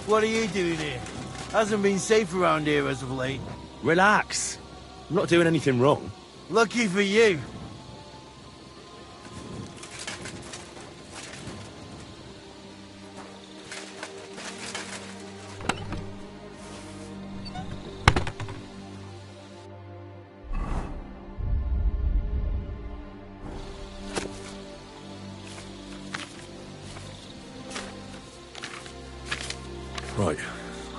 What are you doing here? Hasn't been safe around here as of late. Relax. I'm not doing anything wrong. Lucky for you. Right,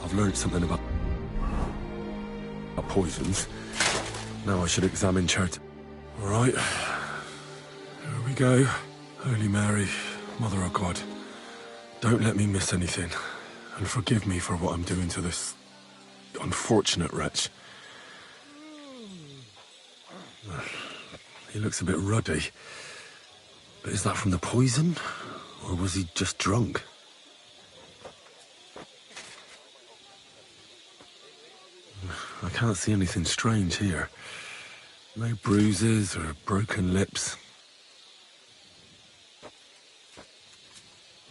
I've learned something about poisons. Now I should examine chart. All right, here we go. Holy Mary, Mother of God, don't let me miss anything, and forgive me for what I'm doing to this unfortunate wretch. He looks a bit ruddy, but is that from the poison, or was he just drunk? I can't see anything strange here. No bruises or broken lips.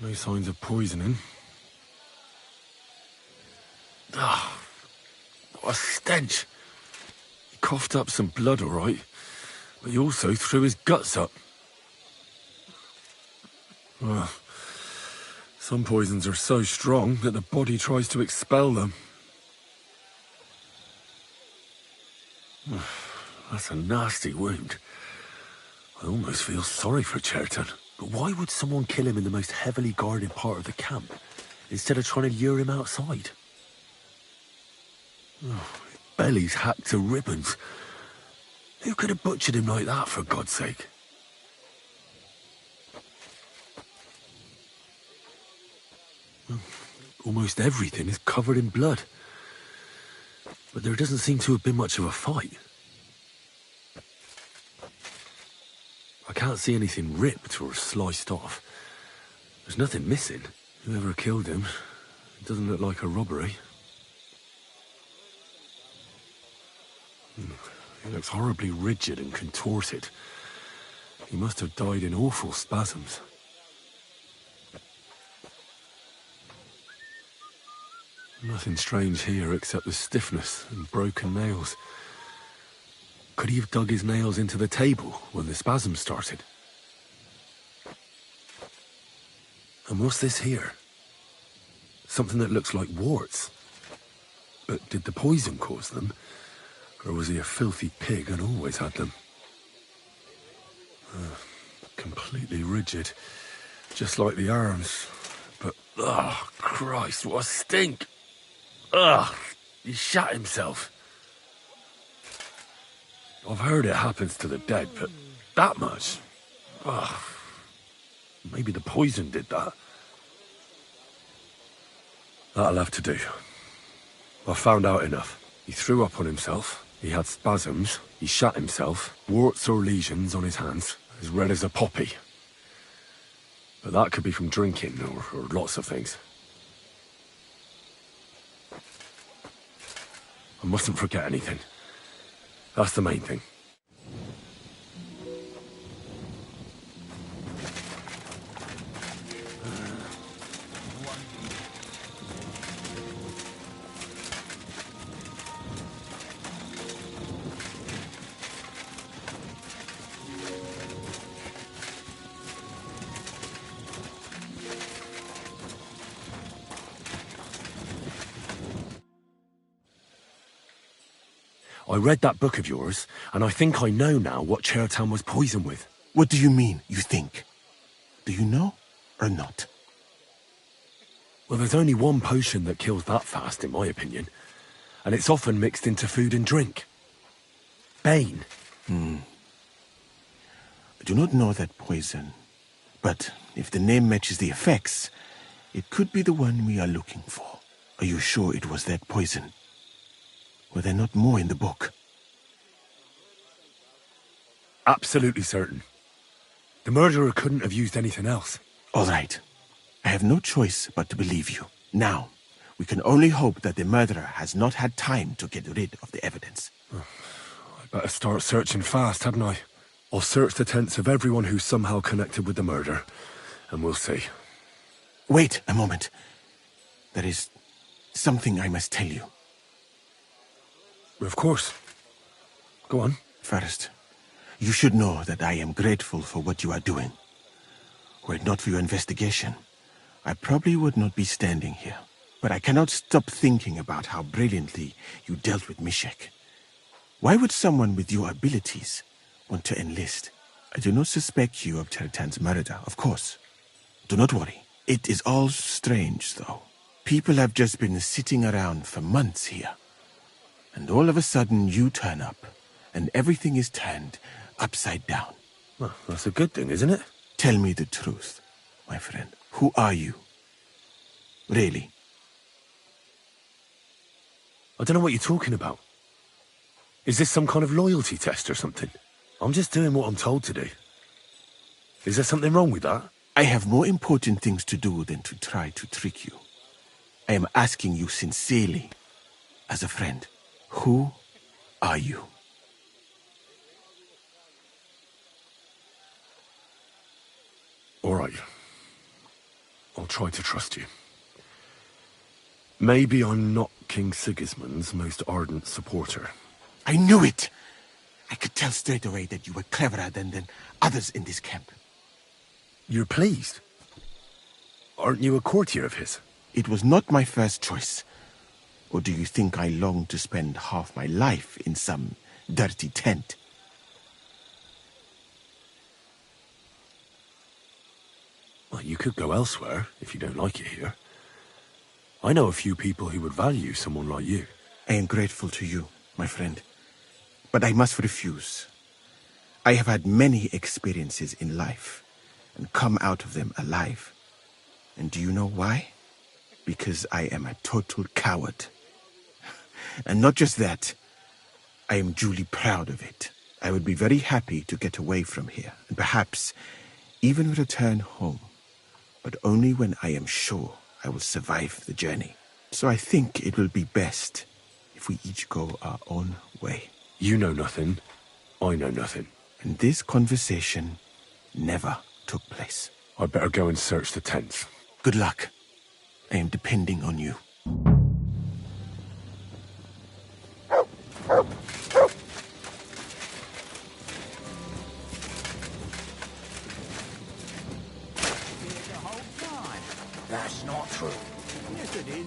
No signs of poisoning. Ah, what a stench. He coughed up some blood, all right, but he also threw his guts up. Well, some poisons are so strong that the body tries to expel them. That's a nasty wound. I almost feel sorry for Cherton. But why would someone kill him in the most heavily guarded part of the camp, instead of trying to lure him outside? Oh, his belly's hacked to ribbons. Who could have butchered him like that, for God's sake? Almost everything is covered in blood. But there doesn't seem to have been much of a fight. I can't see anything ripped or sliced off. There's nothing missing. Whoever killed him, it doesn't look like a robbery. He looks horribly rigid and contorted. He must have died in awful spasms. Nothing strange here except the stiffness and broken nails. Could he have dug his nails into the table when the spasms started? And what's this here? Something that looks like warts. But did the poison cause them? Or was he a filthy pig and always had them? Completely rigid. Just like the arms. But, oh, Christ, what a stink! Ugh, he shot himself. I've heard it happens to the dead, but that much? Ugh. Maybe the poison did that. That'll have to do. I've found out enough. He threw up on himself, he had spasms, he shot himself, warts or lesions on his hands, as red as a poppy. But that could be from drinking, or lots of things. I mustn't forget anything. That's the main thing. I read that book of yours, and I think I know now what Chertan was poisoned with. What do you mean, you think? Do you know, or not? Well, there's only one potion that kills that fast, in my opinion. And it's often mixed into food and drink. Bane. I do not know that poison. But if the name matches the effects, it could be the one we are looking for. Are you sure it was that poison? Were there not more in the book? Absolutely certain. The murderer couldn't have used anything else. All right. I have no choice but to believe you. Now, we can only hope that the murderer has not had time to get rid of the evidence. I better start searching fast, hadn't I? I'll search the tents of everyone who's somehow connected with the murder, and we'll see. Wait a moment. There is something I must tell you. Of course. Go on. First, you should know that I am grateful for what you are doing. Were it not for your investigation, I probably would not be standing here. But I cannot stop thinking about how brilliantly you dealt with Mishek. Why would someone with your abilities want to enlist? I do not suspect you of Chertan's murder, of course. Do not worry. It is all strange, though. People have just been sitting around for months here. And all of a sudden you turn up, and everything is turned upside down. Well, that's a good thing, isn't it? Tell me the truth, my friend. Who are you? Really? I don't know what you're talking about. Is this some kind of loyalty test or something? I'm just doing what I'm told to do. Is there something wrong with that? I have more important things to do than to try to trick you. I am asking you sincerely, as a friend. Who are you? All right. I'll try to trust you. Maybe I'm not King Sigismund's most ardent supporter. I knew it! I could tell straight away that you were cleverer than others in this camp. You're pleased? Aren't you a courtier of his? It was not my first choice. Or do you think I long to spend half my life in some dirty tent? Well, you could go elsewhere if you don't like it here. I know a few people who would value someone like you. I am grateful to you, my friend. But I must refuse. I have had many experiences in life and come out of them alive. And do you know why? Because I am a total coward. And not just that, I am duly proud of it. I would be very happy to get away from here, and perhaps even return home, but only when I am sure I will survive the journey. So I think it will be best if we each go our own way. You know nothing, I know nothing. And this conversation never took place. I'd better go and search the tents. Good luck. I am depending on you. That's not true. Yes, it is.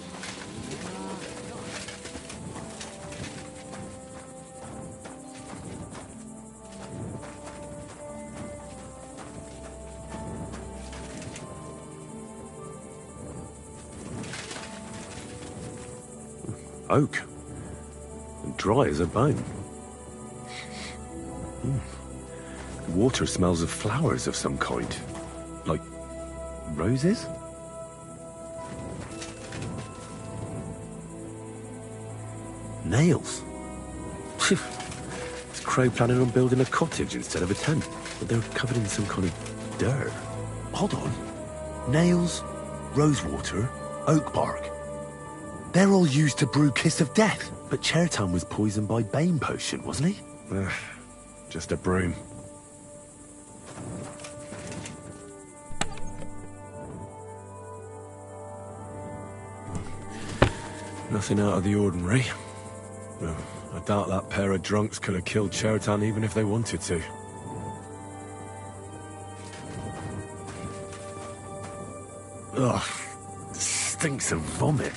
Oak. And dry as a bone. The water smells of flowers of some kind. Like roses? Nails. Is Crow planning on building a cottage instead of a tent? But they're covered in some kind of dirt. Hold on. Nails, rosewater, oak bark. They're all used to brew Kiss of Death. But Chertan was poisoned by Bane Potion, wasn't he? Just a broom. Nothing out of the ordinary. Well, I doubt that pair of drunks could have killed Chertan even if they wanted to. Ugh, stinks of vomit.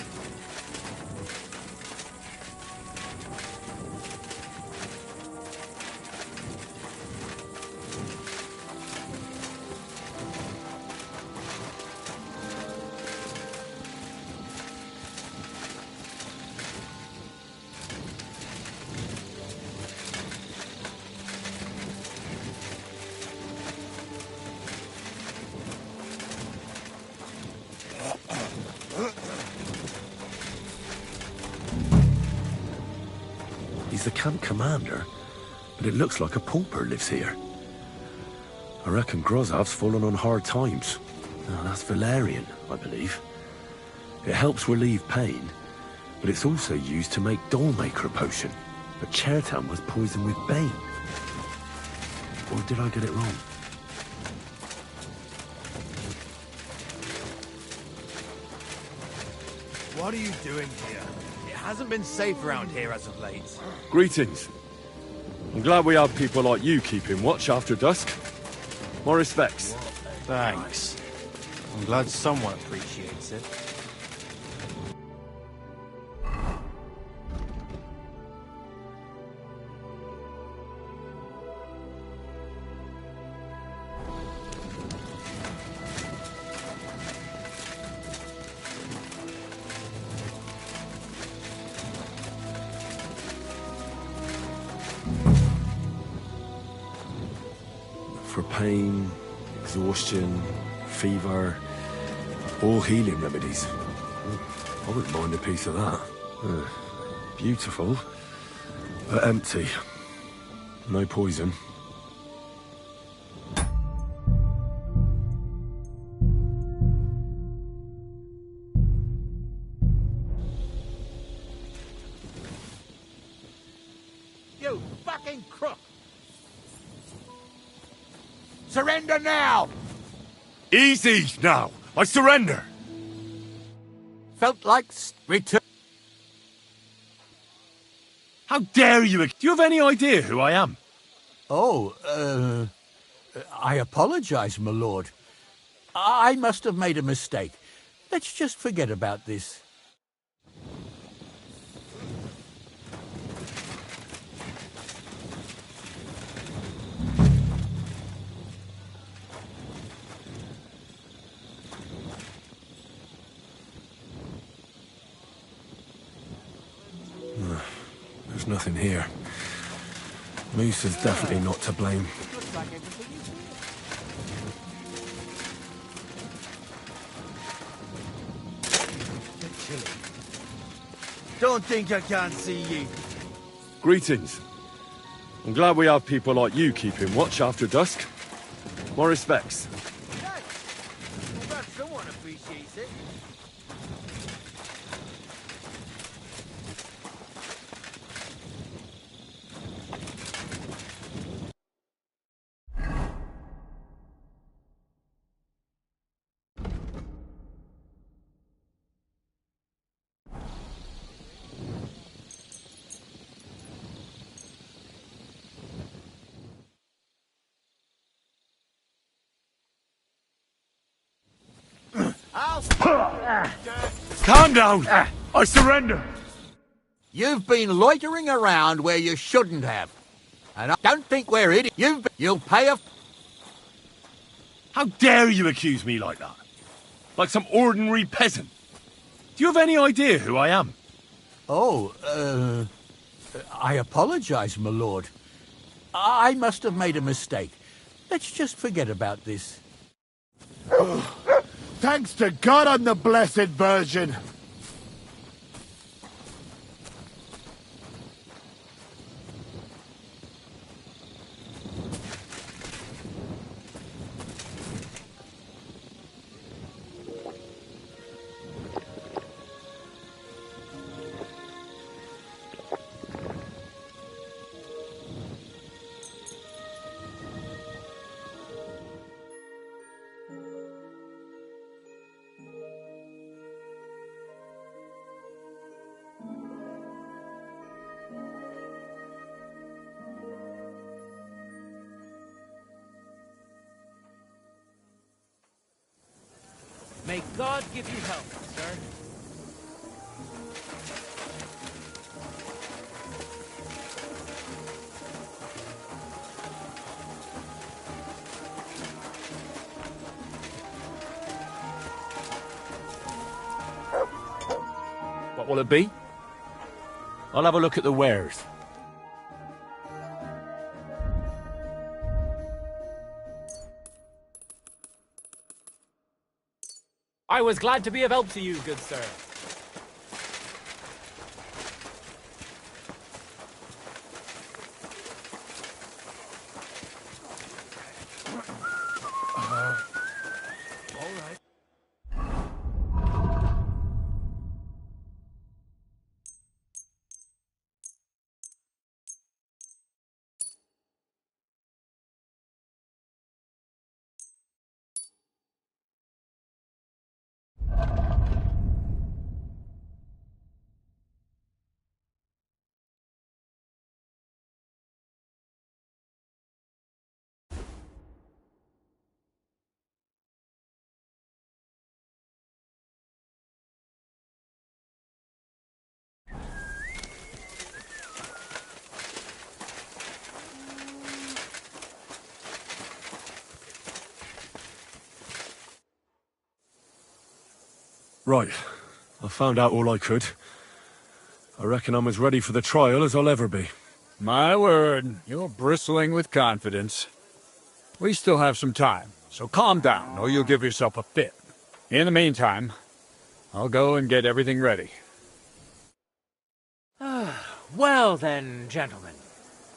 He's the camp commander, but it looks like a pauper lives here. I reckon Grozav's fallen on hard times. Oh, that's valerian, I believe. It helps relieve pain, but it's also used to make Dollmaker potion. But Chertan was poisoned with Bane. Or did I get it wrong? What are you doing here? It hasn't been safe around here as of late. Greetings. I'm glad we have people like you keeping watch after dusk. My respects. Thanks. I'm glad someone appreciates it. For pain, exhaustion, fever, all healing remedies. I wouldn't mind a piece of that. Beautiful, but empty. No poison. You fucking crook! Surrender now! Easy now! I surrender! Felt like return. How dare you? Do you have any idea who I am? Oh, I apologize, my lord. I must have made a mistake. Let's just forget about this. There's nothing here. Moose is definitely not to blame. Don't think I can't see you. Greetings. I'm glad we have people like you keeping watch after dusk. My respects. I'm glad someone appreciates it. Calm down! I surrender! You've been loitering around where you shouldn't have. And I don't think we're idiots. You'll pay a... How dare you accuse me like that? Like some ordinary peasant? Do you have any idea who I am? Oh, I apologize, my lord. I must have made a mistake. Let's just forget about this. Thanks to God I'm the Blessed Virgin. May God give you help, sir. What will it be? I'll have a look at the wares. I was glad to be of help to you, good sir. All right. Right. I found out all I could. I reckon I'm as ready for the trial as I'll ever be. My word, you're bristling with confidence. We still have some time, so calm down, or you'll give yourself a fit. In the meantime, I'll go and get everything ready. Well then, gentlemen.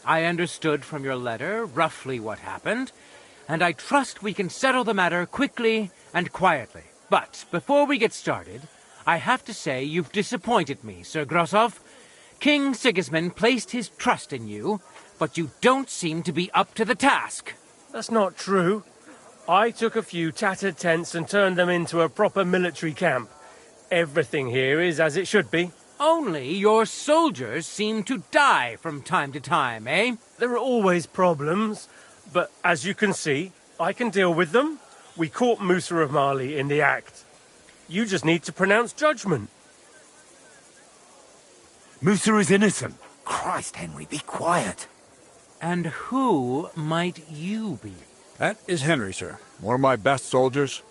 I understood from your letter roughly what happened, and I trust we can settle the matter quickly and quietly. But before we get started, I have to say you've disappointed me, Sir Grosov. King Sigismund placed his trust in you, but you don't seem to be up to the task. That's not true. I took a few tattered tents and turned them into a proper military camp. Everything here is as it should be. Only your soldiers seem to die from time to time, eh? There are always problems, but as you can see, I can deal with them. We caught Musa of Mali in the act. You just need to pronounce judgment. Musa is innocent. Christ, Henry, be quiet. And who might you be? That is Henry, sir. One of my best soldiers.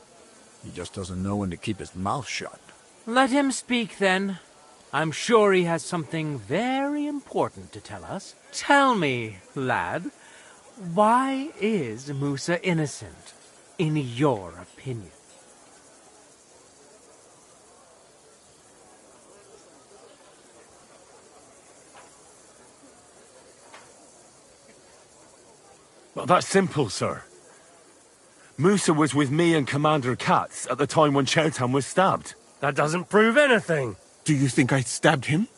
He just doesn't know when to keep his mouth shut. Let him speak, then. I'm sure he has something very important to tell us. Tell me, lad, why is Musa innocent, in your opinion? Well, that's simple, sir. Musa was with me and Commander Katz at the time when Chertan was stabbed. That doesn't prove anything. Do you think I stabbed him?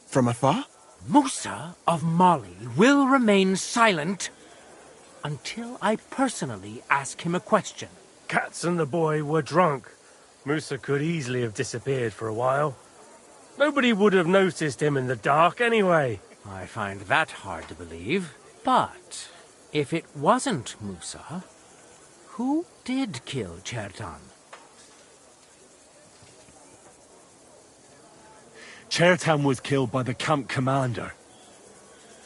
From afar? Musa of Mali will remain silent until I personally ask him a question. Katz and the boy were drunk. Musa could easily have disappeared for a while. Nobody would have noticed him in the dark anyway. I find that hard to believe. But if it wasn't Musa, who did kill Chertan? Chertan was killed by the camp commander,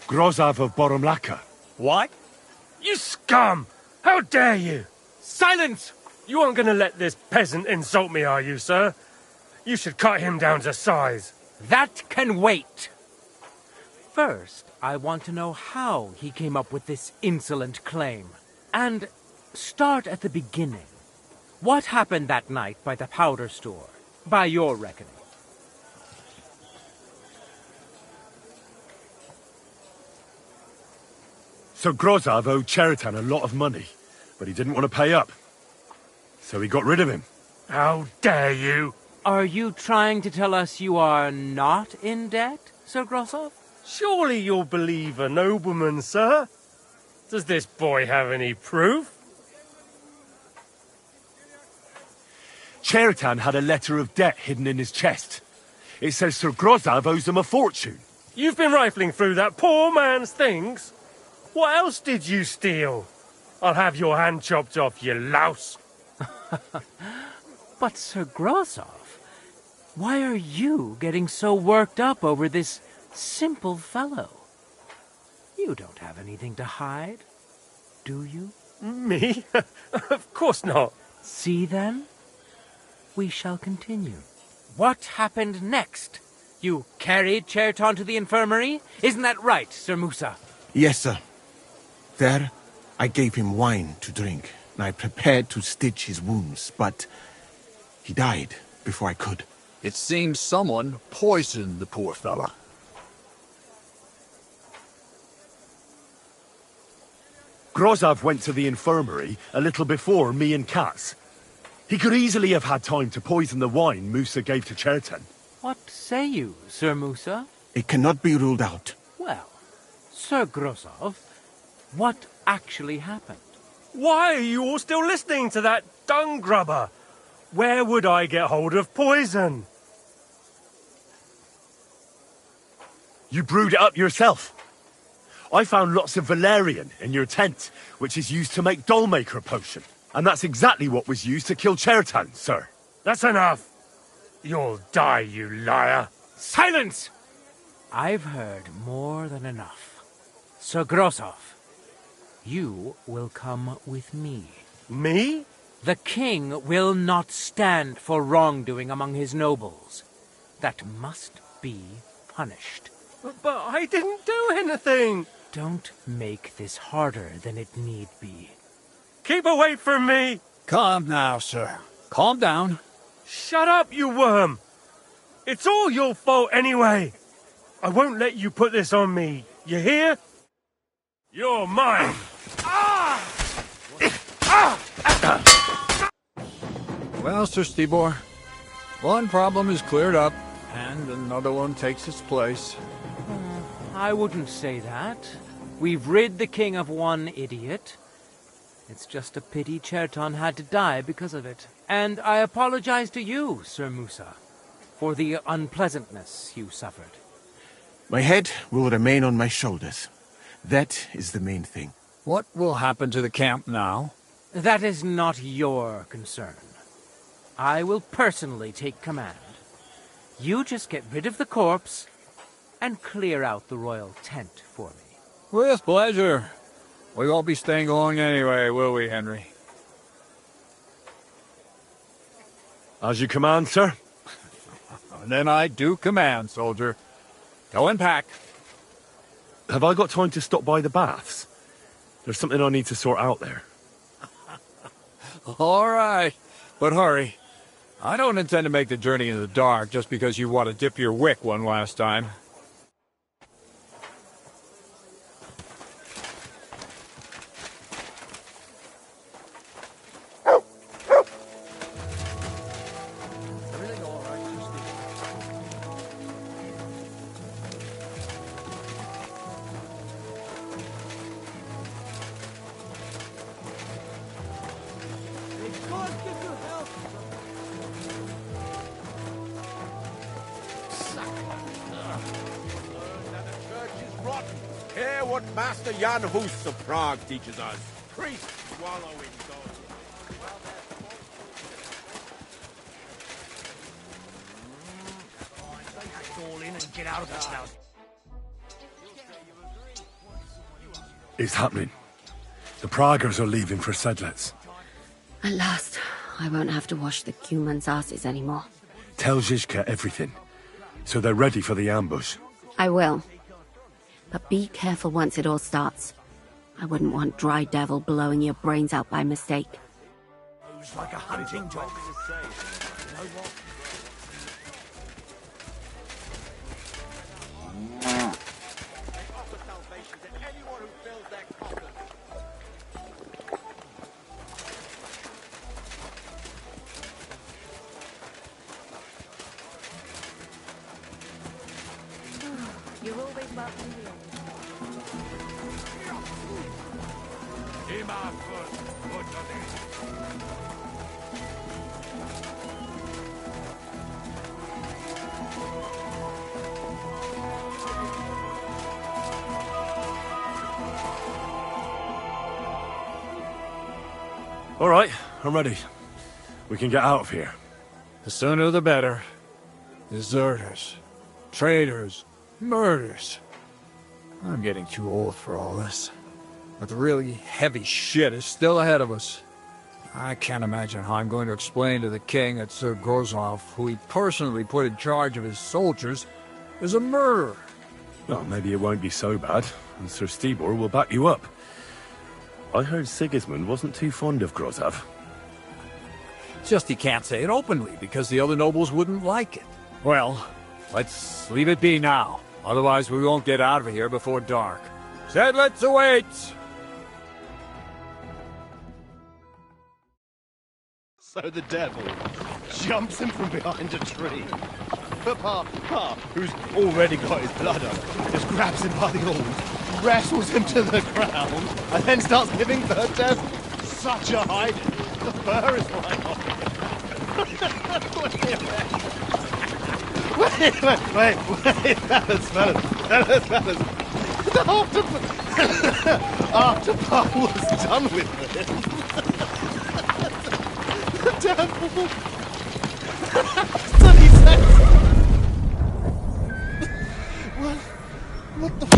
Grozov of Boromlaka. What? You scum! How dare you! Silence! You aren't going to let this peasant insult me, are you, sir? You should cut him down to size. That can wait. First, I want to know how he came up with this insolent claim. And start at the beginning. What happened that night by the powder store, by your reckoning? So Grozov owed Chertan a lot of money, but he didn't want to pay up. So he got rid of him. How dare you! Are you trying to tell us you are not in debt, Sir Grosov? Surely you'll believe a nobleman, sir? Does this boy have any proof? Chertan had a letter of debt hidden in his chest. It says Sir Grozov owes him a fortune. You've been rifling through that poor man's things? What else did you steal? I'll have your hand chopped off, you louse. But Sir Grosov, why are you getting so worked up over this simple fellow? You don't have anything to hide, do you? Me? Of course not. See then? We shall continue. What happened next? You carried Chertan to the infirmary? Isn't that right, Sir Musa? Yes, sir. There, I gave him wine to drink, and I prepared to stitch his wounds, but he died before I could. It seems someone poisoned the poor fella. Grozov went to the infirmary a little before me and Katz. He could easily have had time to poison the wine Musa gave to Chertan. What say you, Sir Musa? It cannot be ruled out. Well, Sir Grosov, what actually happened? Why are you all still listening to that dung grubber? Where would I get hold of poison? You brewed it up yourself. I found lots of valerian in your tent, which is used to make dollmaker potion. And that's exactly what was used to kill Chertan, sir. That's enough. You'll die, you liar. Silence! I've heard more than enough. Sir Grosov, you will come with me. Me? The king will not stand for wrongdoing among his nobles. That must be punished. But I didn't do anything! Don't make this harder than it need be. Keep away from me! Calm now, sir. Calm down. Shut up, you worm! It's all your fault anyway! I won't let you put this on me, you hear? You're mine! Well, Sir Stibor, one problem is cleared up, and another one takes its place. I wouldn't say that. We've rid the king of one idiot. It's just a pity Cherton had to die because of it. And I apologize to you, Sir Musa, for the unpleasantness you suffered. My head will remain on my shoulders. That is the main thing. What will happen to the camp now? That is not your concern. I will personally take command. You just get rid of the corpse and clear out the royal tent for me. With pleasure. We won't be staying long anyway, will we, Henry? As you command, sir. And then I do command, soldier. Go and pack. Have I got time to stop by the baths? There's something I need to sort out there. All right, but hurry. I don't intend to make the journey in the dark just because you want to dip your wick one last time. Hear what Master Jan Hus of Prague teaches us. Priests swallowing gold. It's happening. The Praguers are leaving for Sedlitz. At last, I won't have to wash the Cuman's asses anymore. Tell Zizka everything, so they're ready for the ambush. I will. But be careful once it all starts. I wouldn't want Dry Devil blowing your brains out by mistake. Who's like a hunting dog? You're always welcome here. All right, I'm ready. We can get out of here. The sooner the better. Deserters, traitors, murders. I'm getting too old for all this. But the really heavy shit is still ahead of us. I can't imagine how I'm going to explain to the king that Sir Grozov, who he personally put in charge of his soldiers, is a murderer. Well, maybe it won't be so bad, and Sir Stibor will back you up. I heard Sigismund wasn't too fond of Grozov. Just he can't say it openly, because the other nobles wouldn't like it. Well, let's leave it be now. Otherwise we won't get out of here before dark. Sedlitz awaits! So the devil jumps him from behind a tree. But Pa, who's already got his blood up, just grabs him by the horns, wrestles him to the ground, and then starts giving bird death such a hiding. The fur is flying off. Wait, fellas. After Pa was done with it, the devil... So he says... What the f...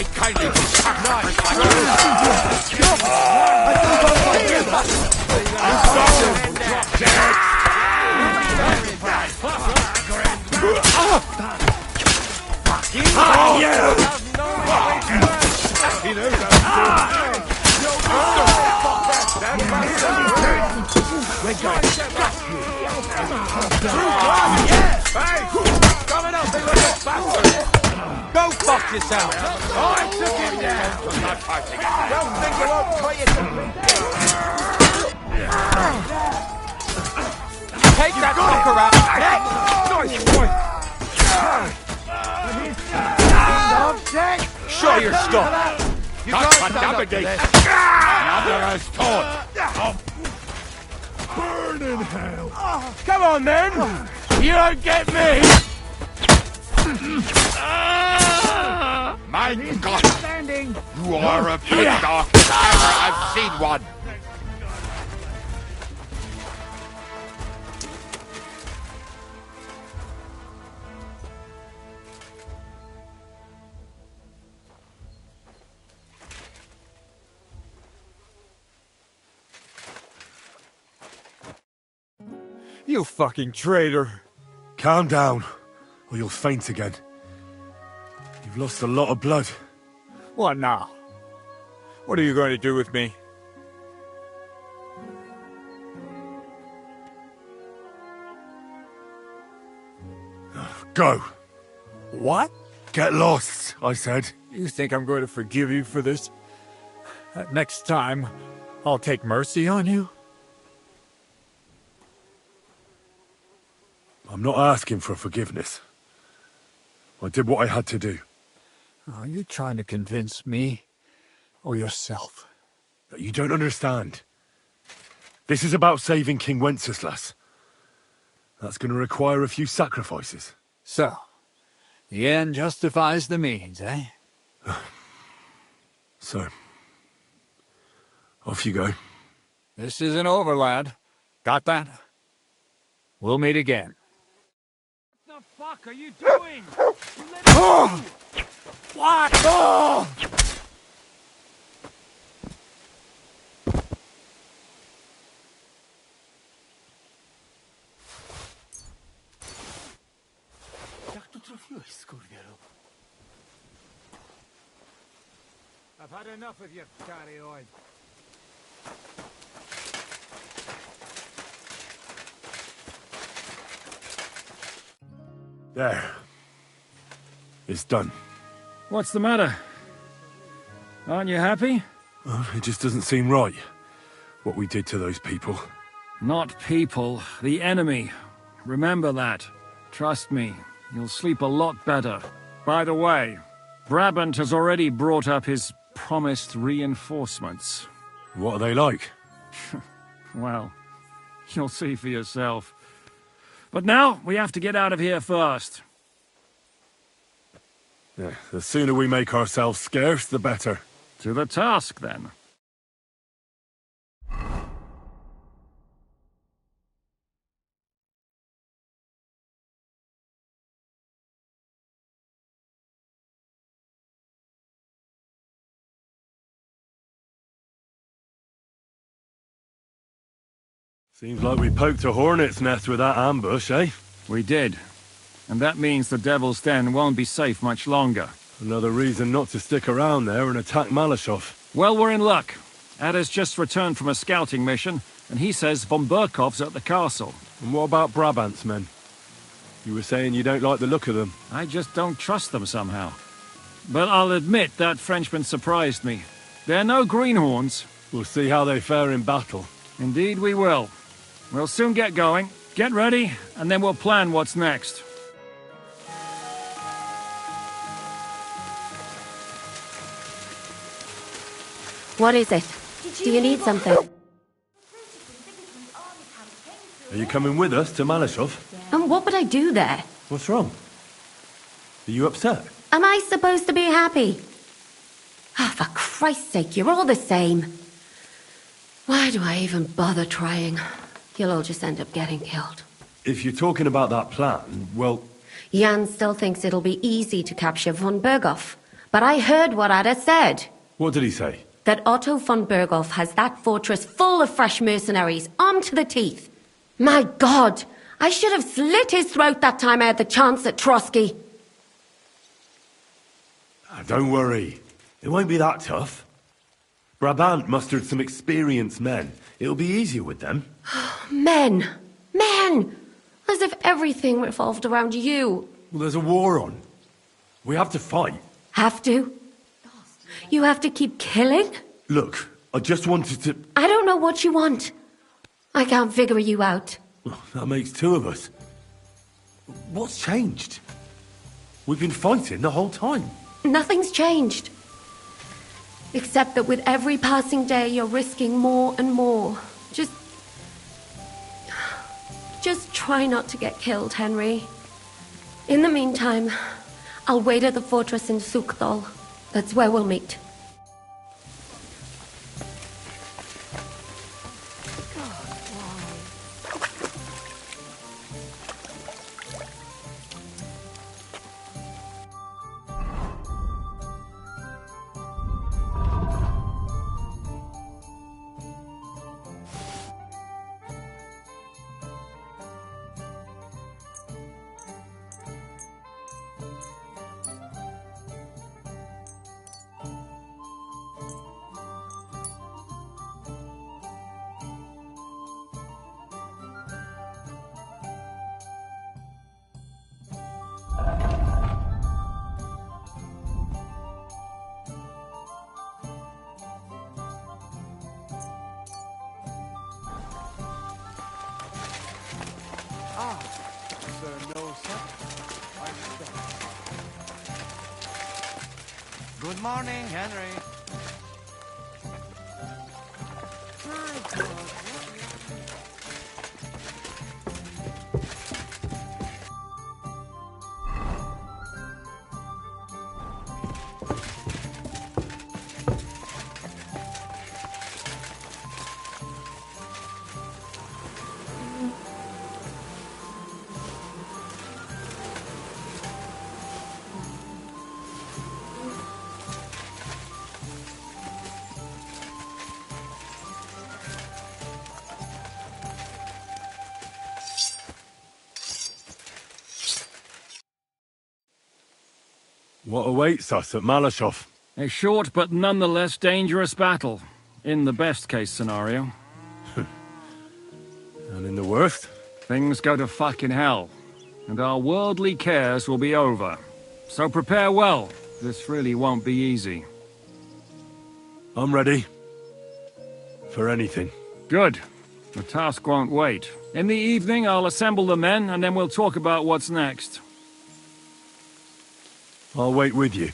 I kindly Go fuck yourself! I took him down! Don't think you won't try it to me! Take that fucker out! Nice boy! Show your stuff! You can't navigate! Another has taught! Burn in hell! Come on, then! You don't get me! My God! You are a big dog! I've seen one! You fucking traitor! Calm down, or you'll faint again. You've lost a lot of blood. What now? What are you going to do with me? Go. What? Get lost, I said. You think I'm going to forgive you for this? Next time, I'll take mercy on you? I'm not asking for forgiveness. I did what I had to do. Are you trying to convince me or yourself? You don't understand. This is about saving King Wenceslas. That's going to require a few sacrifices. So, the end justifies the means, eh? So, off you go. This isn't over, lad. Got that? We'll meet again. What the fuck are you doing? What? Oh! I've had enough of you, carryoid. There. It's done. What's the matter? Aren't you happy? Well, it just doesn't seem right, what we did to those people. Not people, the enemy. Remember that. Trust me, you'll sleep a lot better. By the way, Brabant has already brought up his promised reinforcements. What are they like? Well, you'll see for yourself. But now, we have to get out of here first. Yeah, the sooner we make ourselves scarce, the better. To the task, then. Seems like we poked a hornet's nest with that ambush, eh? We did. And that means the Devil's Den won't be safe much longer. Another reason not to stick around there and attack Malashov. Well, we're in luck. Ada's just returned from a scouting mission, and he says von Burkov's at the castle. And what about Brabant's men? You were saying you don't like the look of them. I just don't trust them somehow. But I'll admit that Frenchman surprised me. They're no greenhorns. We'll see how they fare in battle. Indeed we will. We'll soon get going. Get ready, and then we'll plan what's next. What is it? Do you need something? Are you coming with us to Malashov? And what would I do there? What's wrong? Are you upset? Am I supposed to be happy? Ah, for Christ's sake, you're all the same. Why do I even bother trying? You'll all just end up getting killed. If you're talking about that plan, well... Jan still thinks it'll be easy to capture von Berghoff. But I heard what Ada said. What did he say? That Otto von Berghoff has that fortress full of fresh mercenaries, armed to the teeth. My God! I should have slit his throat that time I had the chance at Trotsky. Don't worry. It won't be that tough. Brabant mustered some experienced men. It'll be easier with them. Men! Men! As if everything revolved around you. Well, there's a war on. We have to fight. Have to? You have to keep killing? Look, I just wanted to... I don't know what you want. I can't figure you out. That makes two of us. What's changed? We've been fighting the whole time. Nothing's changed. Except that with every passing day, you're risking more and more. Just try not to get killed, Henry. In the meantime, I'll wait at the fortress in Sukdal. That's where we'll meet. Good morning, Henry. What awaits us at Malashov? A short but nonetheless dangerous battle, in the best-case scenario. And in the worst? Things go to fucking hell, and our worldly cares will be over. So prepare well. This really won't be easy. I'm ready. For anything. Good. The task won't wait. In the evening, I'll assemble the men, and then we'll talk about what's next. I'll wait with you.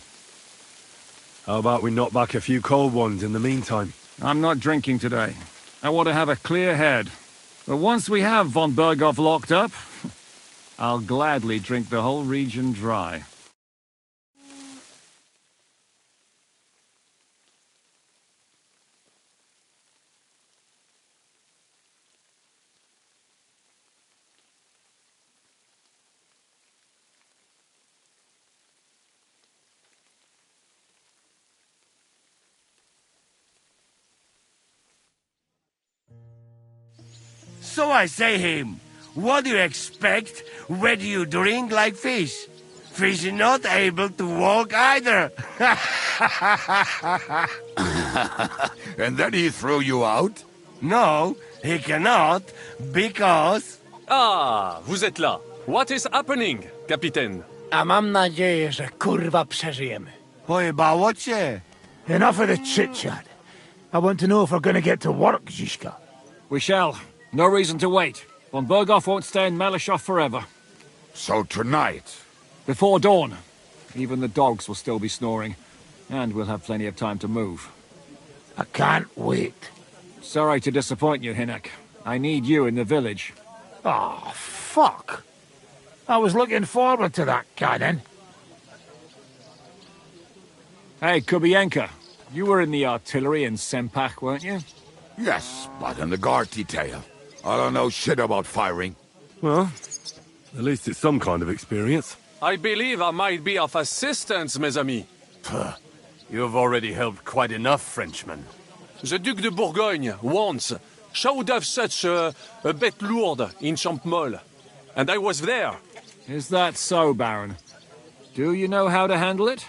How about we knock back a few cold ones in the meantime? I'm not drinking today. I want to have a clear head. But once we have von Berghoff locked up, I'll gladly drink the whole region dry. So I say him, what do you expect when you drink like fish? Fish is not able to walk either. And then he threw you out? No, he cannot, because... Ah, vous êtes là. What is happening, Capitaine? A mam nadzieję, że kurwa przeżyjemy. Pojebało cię. Enough of the chit-chat. I want to know if we're gonna get to work, Zizka. We shall. No reason to wait. Von Berghoff won't stay in Malashov forever. So tonight? Before dawn. Even the dogs will still be snoring. And we'll have plenty of time to move. I can't wait. Sorry to disappoint you, Hinek. I need you in the village. Oh, fuck. I was looking forward to that, cannon. Hey, Kubienka. You were in the artillery in Sempach, weren't you? Yes, but in the guard detail. I don't know shit about firing. Well, at least it's some kind of experience. I believe I might be of assistance, mes amis. You have already helped quite enough, Frenchmen. The Duc de Bourgogne once showed us such a bête lourde in Champmol, and I was there. Is that so, Baron? Do you know how to handle it?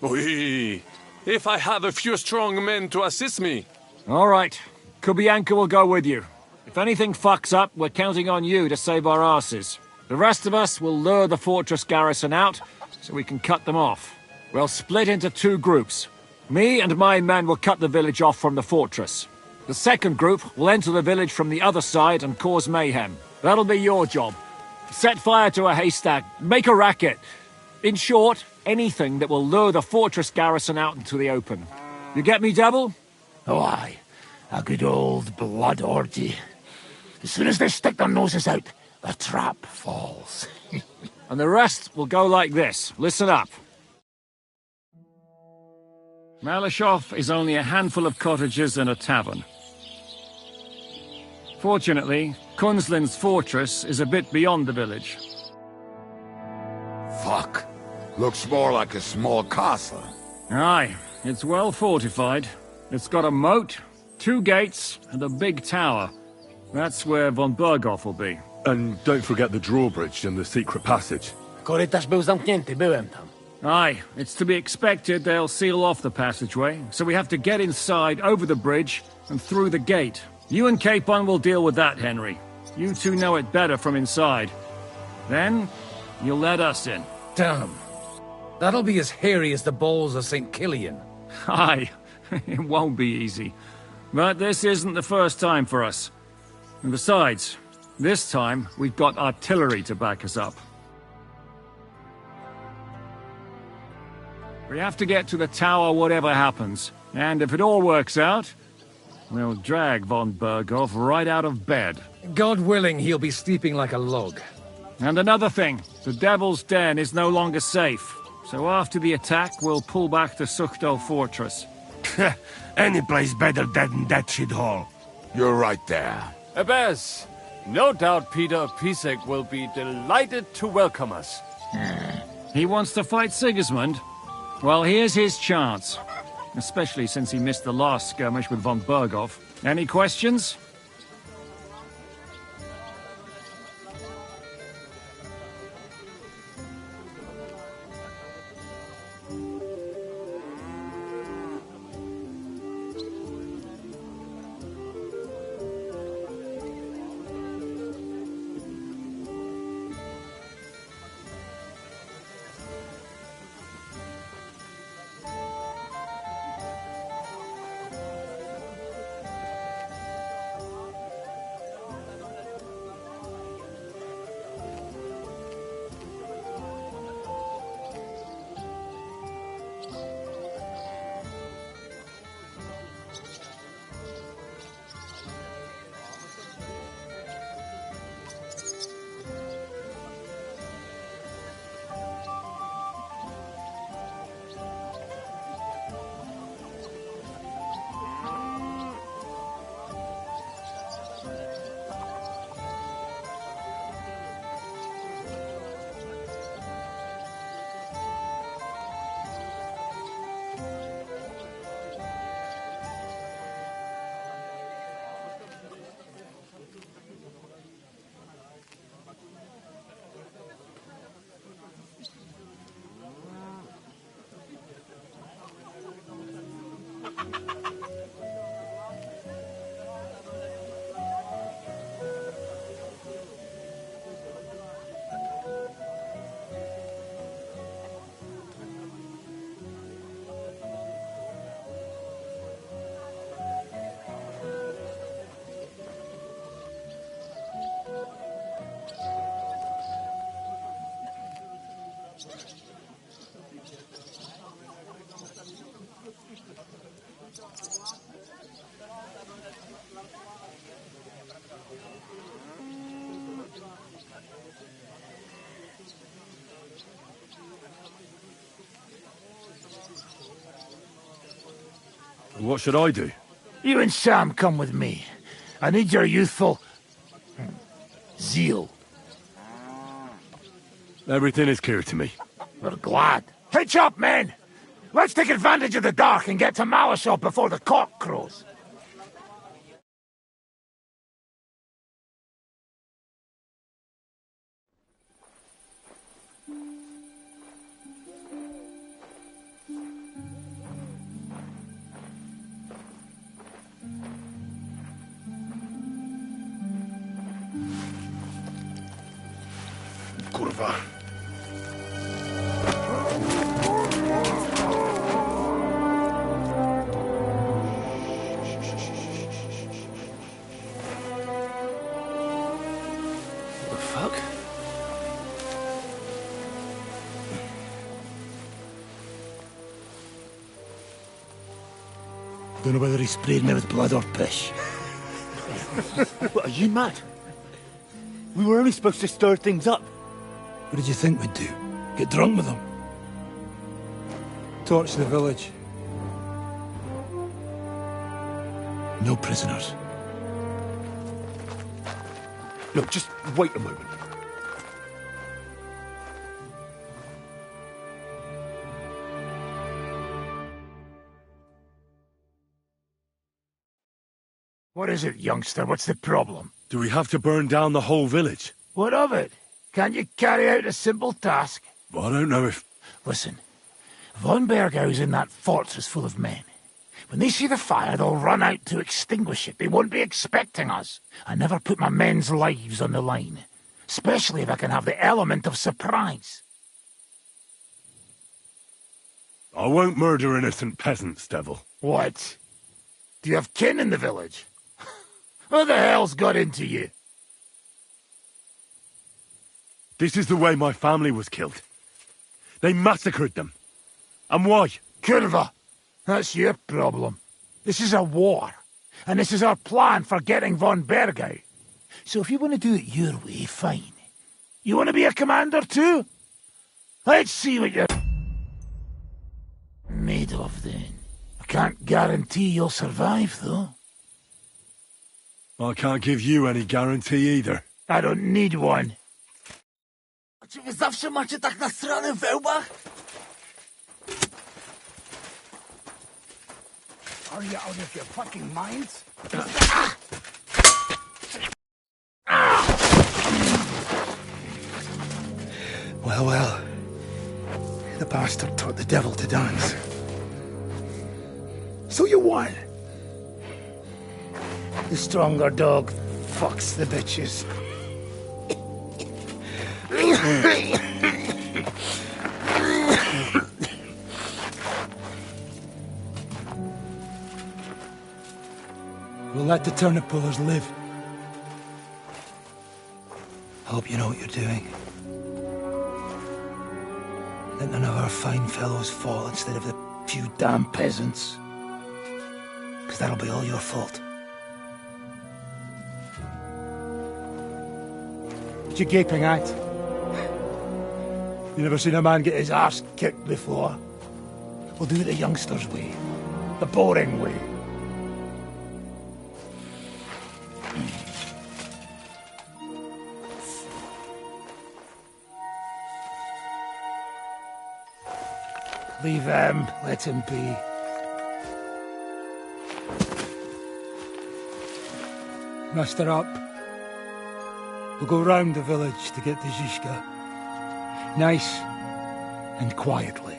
Oui, if I have a few strong men to assist me. All right. Kubianka will go with you. If anything fucks up, we're counting on you to save our asses. The rest of us will lure the fortress garrison out, so we can cut them off. We'll split into 2 groups. Me and my men will cut the village off from the fortress. The second group will enter the village from the other side and cause mayhem. That'll be your job. Set fire to a haystack, make a racket. In short, anything that will lure the fortress garrison out into the open. You get me, Devil? Oh, aye. A good old blood orgy. As soon as they stick their noses out, the trap falls. And the rest will go like this. Listen up. Malashov is only a handful of cottages and a tavern. Fortunately, Kunzlin's fortress is a bit beyond the village. Fuck. Looks more like a small castle. Aye, it's well fortified. It's got a moat, 2 gates, and a big tower. That's where von Berghoff will be. And don't forget the drawbridge and the secret passage. Korytarz był zamknięty, byłem tam. Aye, it's to be expected they'll seal off the passageway, so we have to get inside, over the bridge, and through the gate. You and Capon will deal with that, Henry. You two know it better from inside. Then, you'll let us in. Damn. That'll be as hairy as the balls of St. Killian. Aye, it won't be easy. But this isn't the first time for us. And besides, this time we've got artillery to back us up. We have to get to the tower whatever happens. And if it all works out, we'll drag von Berghoff right out of bed. God willing, he'll be sleeping like a log. And another thing, the Devil's Den is no longer safe. So after the attack, we'll pull back to Suchto Fortress. Any place better dead than that shithole. You're right there. Ebez, no doubt Peter Pisek will be delighted to welcome us. He wants to fight Sigismund? Well, here's his chance. Especially since he missed the last skirmish with von Berghoff. Any questions? What should I do? You and Sam come with me. I need your youthful zeal. Everything is clear to me. We're glad. Hitch up, men! Let's take advantage of the dark and get to Malashop before the cock crows. Kurwa. The fuck? Don't know whether he sprayed me with blood or piss. What, are you mad? We were only supposed to stir things up. What did you think we'd do? Get drunk with them? Torch the village. No prisoners. Look, just wait a moment. What is it, youngster? What's the problem? Do we have to burn down the whole village? What of it? Can't you carry out a simple task? Well, I don't know if... Listen, Von Bergau's in that fortress full of men. When they see the fire, they'll run out to extinguish it. They won't be expecting us. I never put my men's lives on the line, especially if I can have the element of surprise. I won't murder innocent peasants, Devil. What? Do you have kin in the village? Who the hell's got into you? This is the way my family was killed. They massacred them. And why? Kurva, that's your problem. This is a war, and this is our plan for getting Von Bergau. So if you want to do it your way, fine. You want to be a commander too? Let's see what you're made of then. I can't guarantee you'll survive, though. I can't give you any guarantee either. I don't need one. Czy wy zawsze macie tak nasrane w wełbach? Are you out of your fucking minds? Well, well. The bastard taught the devil to dance. So you won. The stronger dog fucks the bitches. We'll let the turnip pullers live. I hope you know what you're doing. Let none of our fine fellows fall instead of the few damn peasants. Because that'll be all your fault. What you gaping at? You never seen a man get his arse kicked before? We'll do it the youngsters' way. The boring way. Leave him. Let him be. Muster up. We'll go round the village to get to Zizka. Nice and quietly.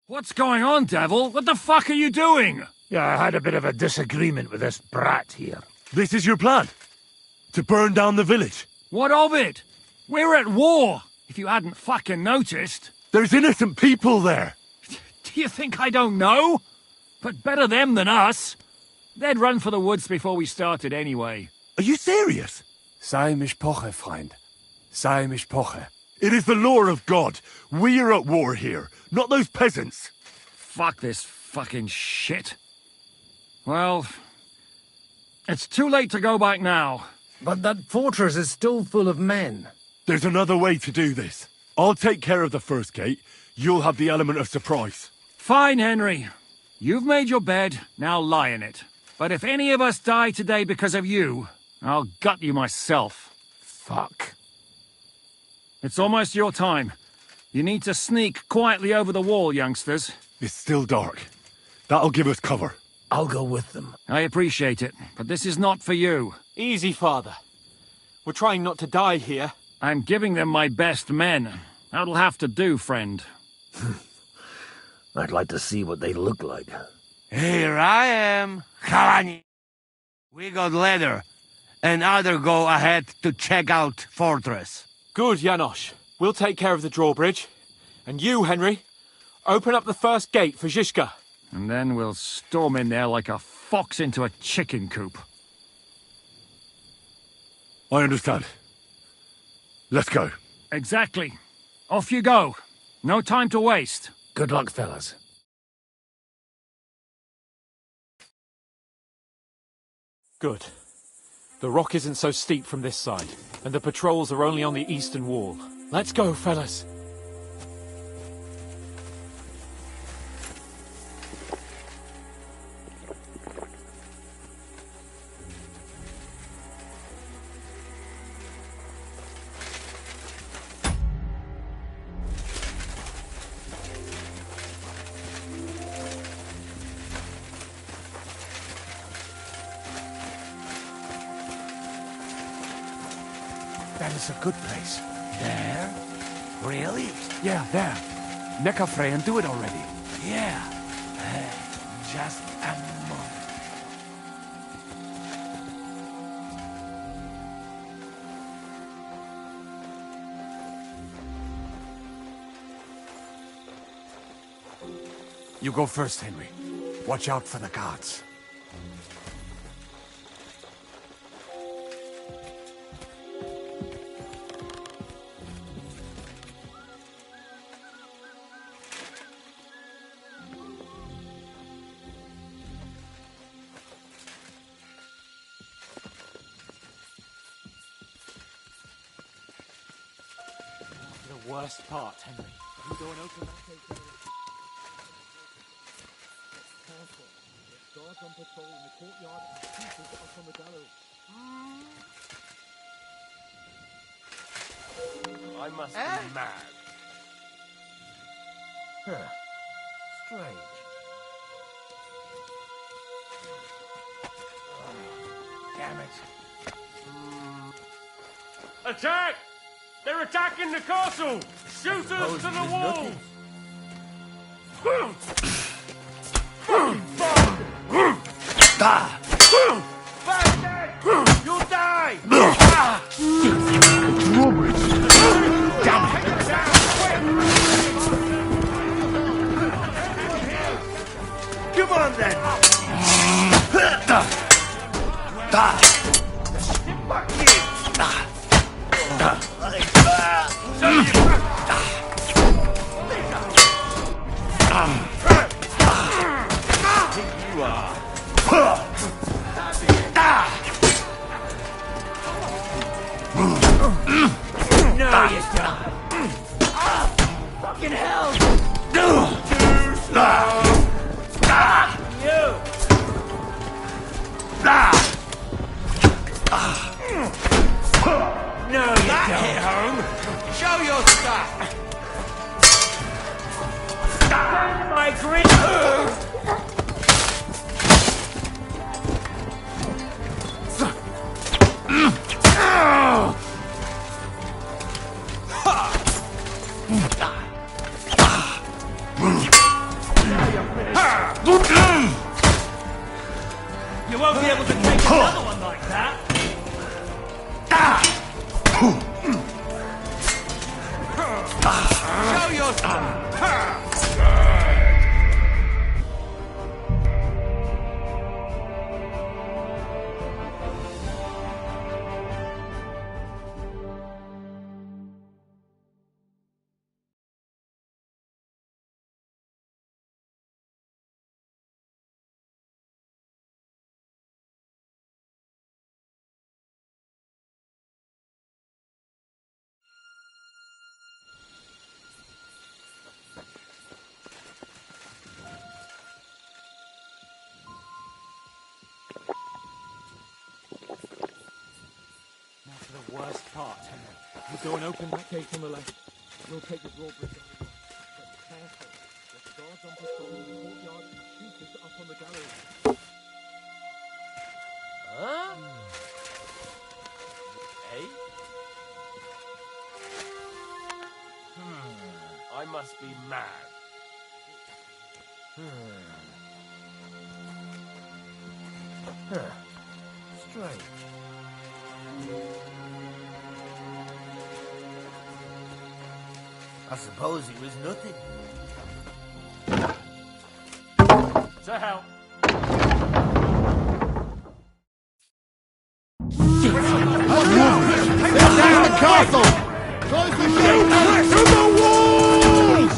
What's going on, Devil? What the fuck are you doing? Yeah, I had a bit of a disagreement with this brat here. This is your plan? To burn down the village? What of it? We're at war, if you hadn't fucking noticed. There's innocent people there. Do you think I don't know? But better them than us. They'd run for the woods before we started anyway. Are you serious? Sei mishpoche, Freund. Sei mishpoche. It is the law of God. We are at war here, not those peasants. Fuck this fucking shit. Well, it's too late to go back now. But that fortress is still full of men. There's another way to do this. I'll take care of the first gate. you'll have the element of surprise. Fine, Henry. You've made your bed, now lie in it. But if any of us die today because of you, I'll gut you myself. Fuck. It's almost your time. You need to sneak quietly over the wall, youngsters. It's still dark. That'll give us cover. I'll go with them. I appreciate it, but this is not for you. Easy, Father. We're trying not to die here. I'm giving them my best men. That'll have to do, friend. I'd like to see what they look like. Here I am. Kalani. We got leather. And other go ahead to check out fortress. Good, Janosch. We'll take care of the drawbridge. And you, Henry, open up the first gate for Zizka. And then we'll storm in there like a fox into a chicken coop. I understand. Let's go. Exactly. Off you go. No time to waste. Good luck, fellas. Good. The rock isn't so steep from this side, and the patrols are only on the eastern wall. Let's go, fellas. That is a good place. There? Really? Yeah, there. Neck Frey and do it already. Yeah. Hey, just a moment. You go first, Henry. Watch out for the guards. The worst part, Henry. You go and open that gate. Guards on patrol in the courtyard and people up on the gallows. I must be mad. Huh. Strange. Damn it. Attack! They're attacking the castle! Shooters to the wall! You'll die! Come on then! No, you don't. Fucking hell! No, you don't. Home. Show your stuff. My grit! You won't be able to take another one like that. Show your stuff. worst part. You go and open that gate on the left. We'll take the drawbridge on the right. But careful. There's guards on patrol in the courtyard and shooters up on the gallery. Huh? Hey? I must be mad. Strange. I suppose it was nothing. To hell. Down the castle! Close the gate! To the walls!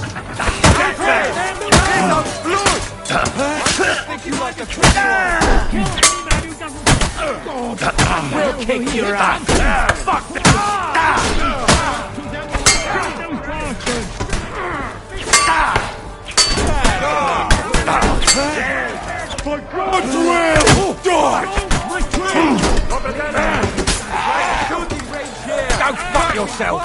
We'll kick your ass! Fuck For God's will! Go fuck yourself!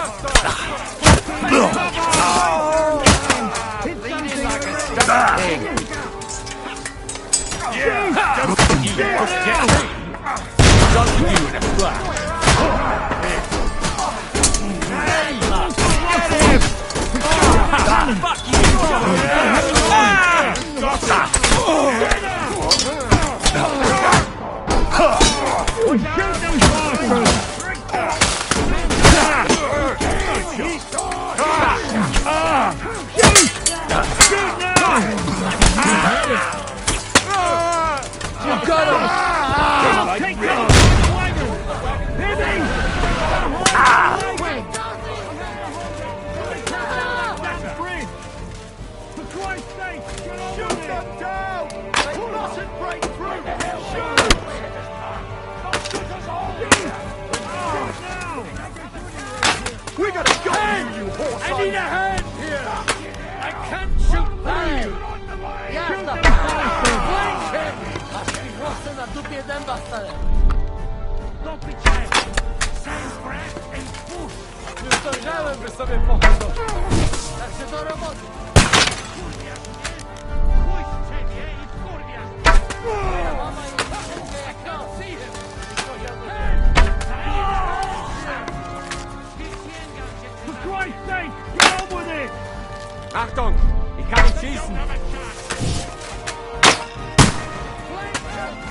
Achtung! Ich kann nicht schießen!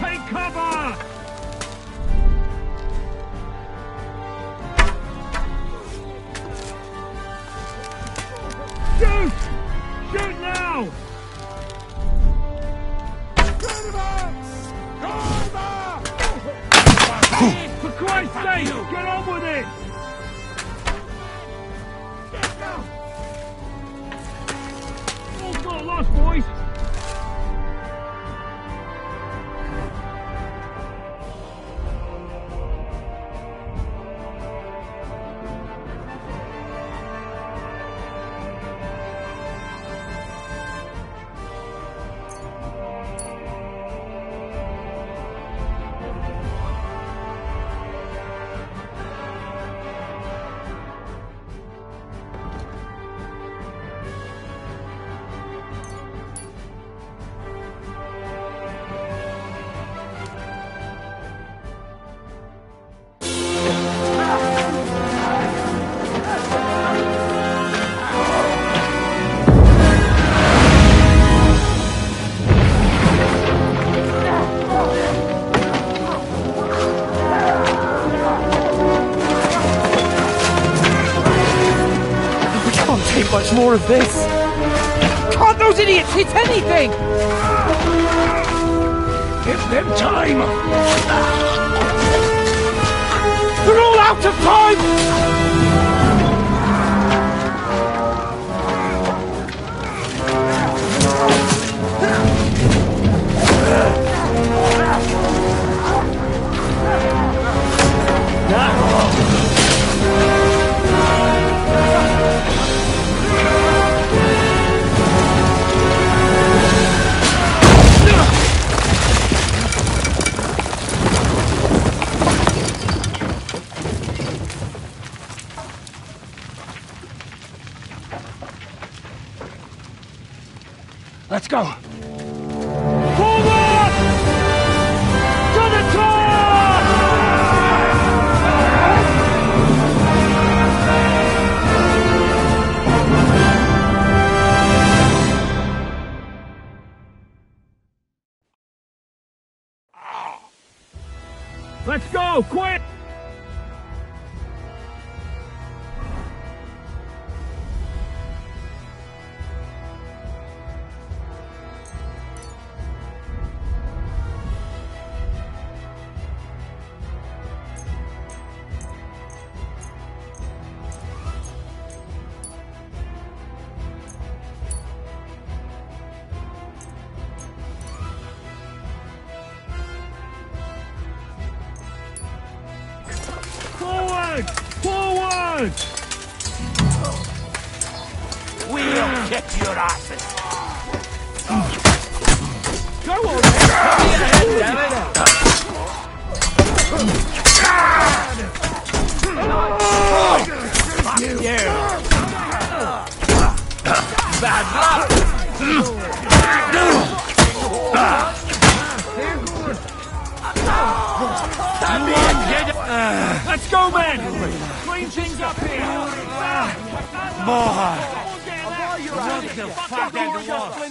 Take cover! Shoot! Shoot now! For Christ's sake, get on with it! All's not lost, boys! Much more of this! Can't those idiots hit anything? Give them time! They're all out of time! Let's go. Forward! To the top! Let's go, quick! Forward! Forward! We'll kick your asses. Go on, then! Fuck you! Bad Let's go, men! Clean things up here!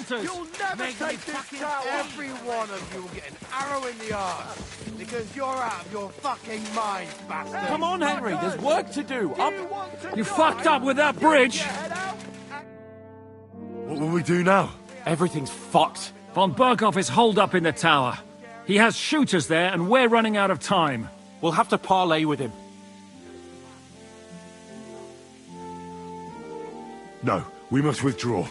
You'll never take this tower. Every one of you will get an arrow in the arse because you're out of your fucking mind, bastard. Come on, Henry, there's work to do. Up. You fucked up with that bridge! What will we do now? Everything's fucked. Von Berghoff is holed up in the tower. He has shooters there, and we're running out of time. We'll have to parley with him. No, we must withdraw.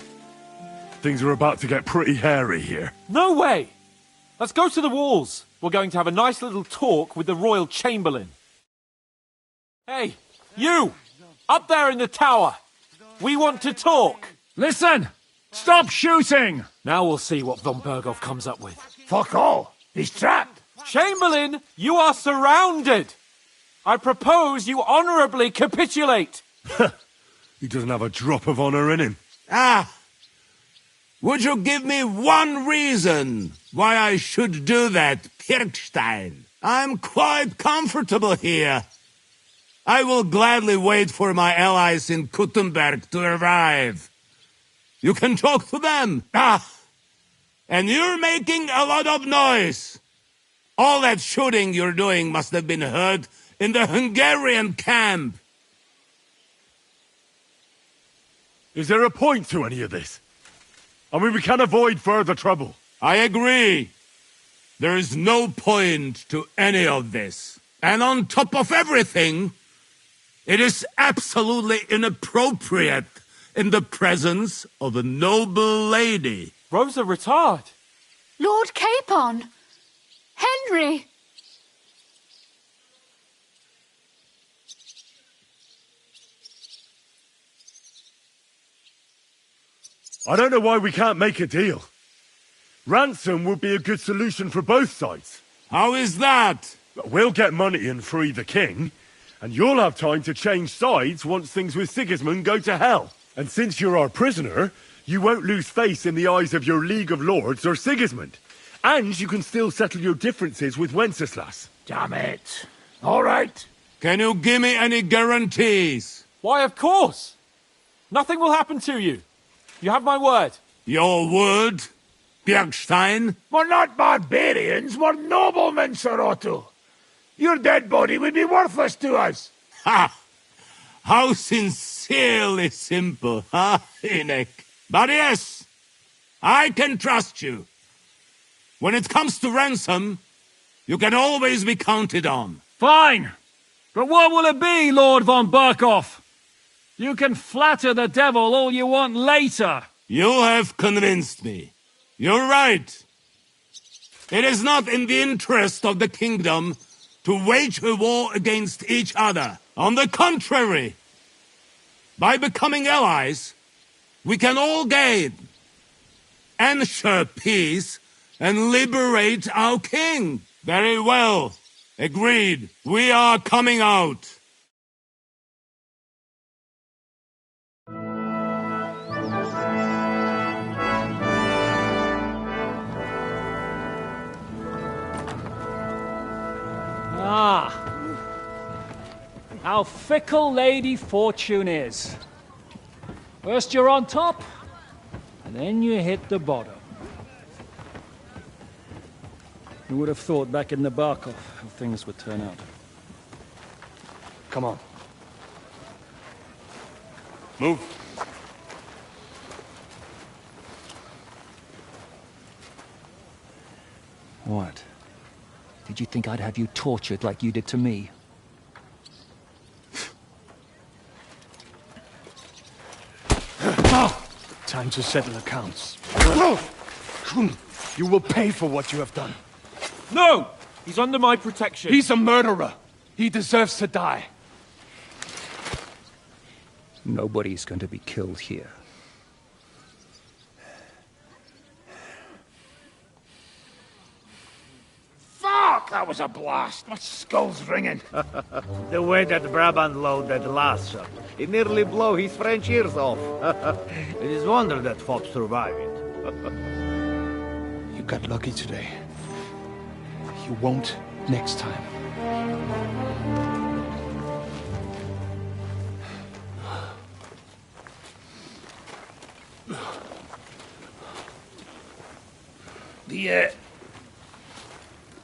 Things are about to get pretty hairy here. No way! Let's go to the walls. We're going to have a nice little talk with the Royal Chamberlain. Hey, you! Up there in the tower! We want to talk! Listen! Stop shooting! Now we'll see what Von Berghoff comes up with. Fuck all! He's trapped! Chamberlain, you are surrounded! I propose you honourably capitulate! He doesn't have a drop of honor in him. Ah! Would you give me one reason why I should do that, Kirkstein? I'm quite comfortable here. I will gladly wait for my allies in Kuttenberg to arrive. You can talk to them. Ah! And you're making a lot of noise. All that shooting you're doing must have been heard in the Hungarian camp. Is there a point to any of this? I mean, we can avoid further trouble. I agree. There is no point to any of this. And on top of everything, it is absolutely inappropriate in the presence of a noble lady. Rosa Retard. Lord Capon. Henry. I don't know why we can't make a deal. Ransom would be a good solution for both sides. How is that? We'll get money and free the king, and you'll have time to change sides once things with Sigismund go to hell. And since you're our prisoner, you won't lose face in the eyes of your League of Lords or Sigismund. And you can still settle your differences with Wenceslas. Damn it. All right. Can you give me any guarantees? Why, of course. Nothing will happen to you. You have my word. Your word, Bjergstein? We're not barbarians, we're noblemen, Sir Otto. Your dead body would be worthless to us. Ha! How sincerely simple, huh, Enoch? But yes, I can trust you. When it comes to ransom, you can always be counted on. Fine. But what will it be, Lord von Berkhoff? You can flatter the devil all you want later. You have convinced me. You're right. It is not in the interest of the kingdom to wage a war against each other. On the contrary, by becoming allies, we can all gain, ensure peace, and liberate our king. Very well. Agreed. We are coming out. how fickle Lady Fortune is. First you're on top, and then you hit the bottom. Who would have thought back in the Barkov how things would turn out? Come on. Move. What? Did you think I'd have you tortured like you did to me? Time to settle accounts. You will pay for what you have done. No! He's under my protection. He's a murderer. He deserves to die. Nobody's going to be killed here. Fuck! That was a blast. My skull's ringing. The way that Brabant loaded Lassa, it nearly blow his French ears off. It is wonder that Fop survived it. You got lucky today. You won't next time.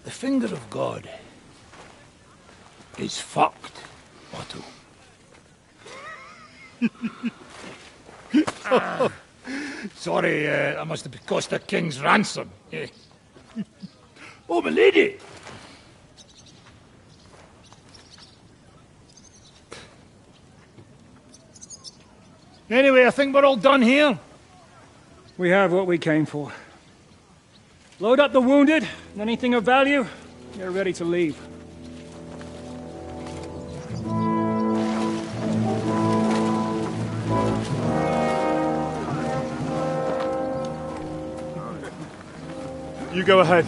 The finger of God is fucked, Otto. Sorry, that must have cost a king's ransom. Oh, my lady! Anyway, I think we're all done here. We have what we came for. Load up the wounded, and anything of value, you're ready to leave. You go ahead.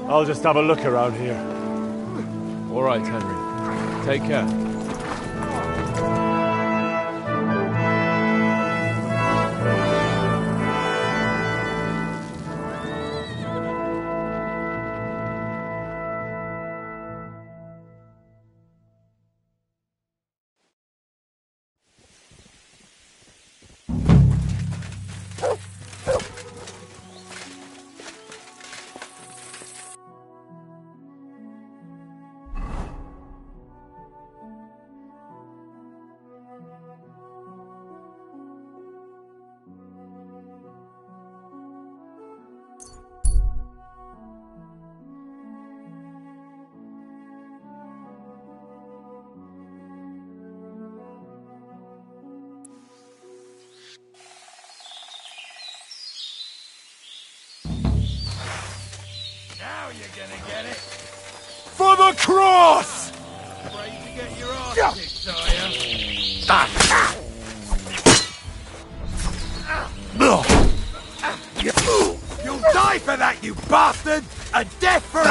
I'll just have a look around here. All right, Henry. Take care. Now you're gonna get it. For the cross! Afraid to get your ass kicked, are you? You'll die for that, you bastard! A death for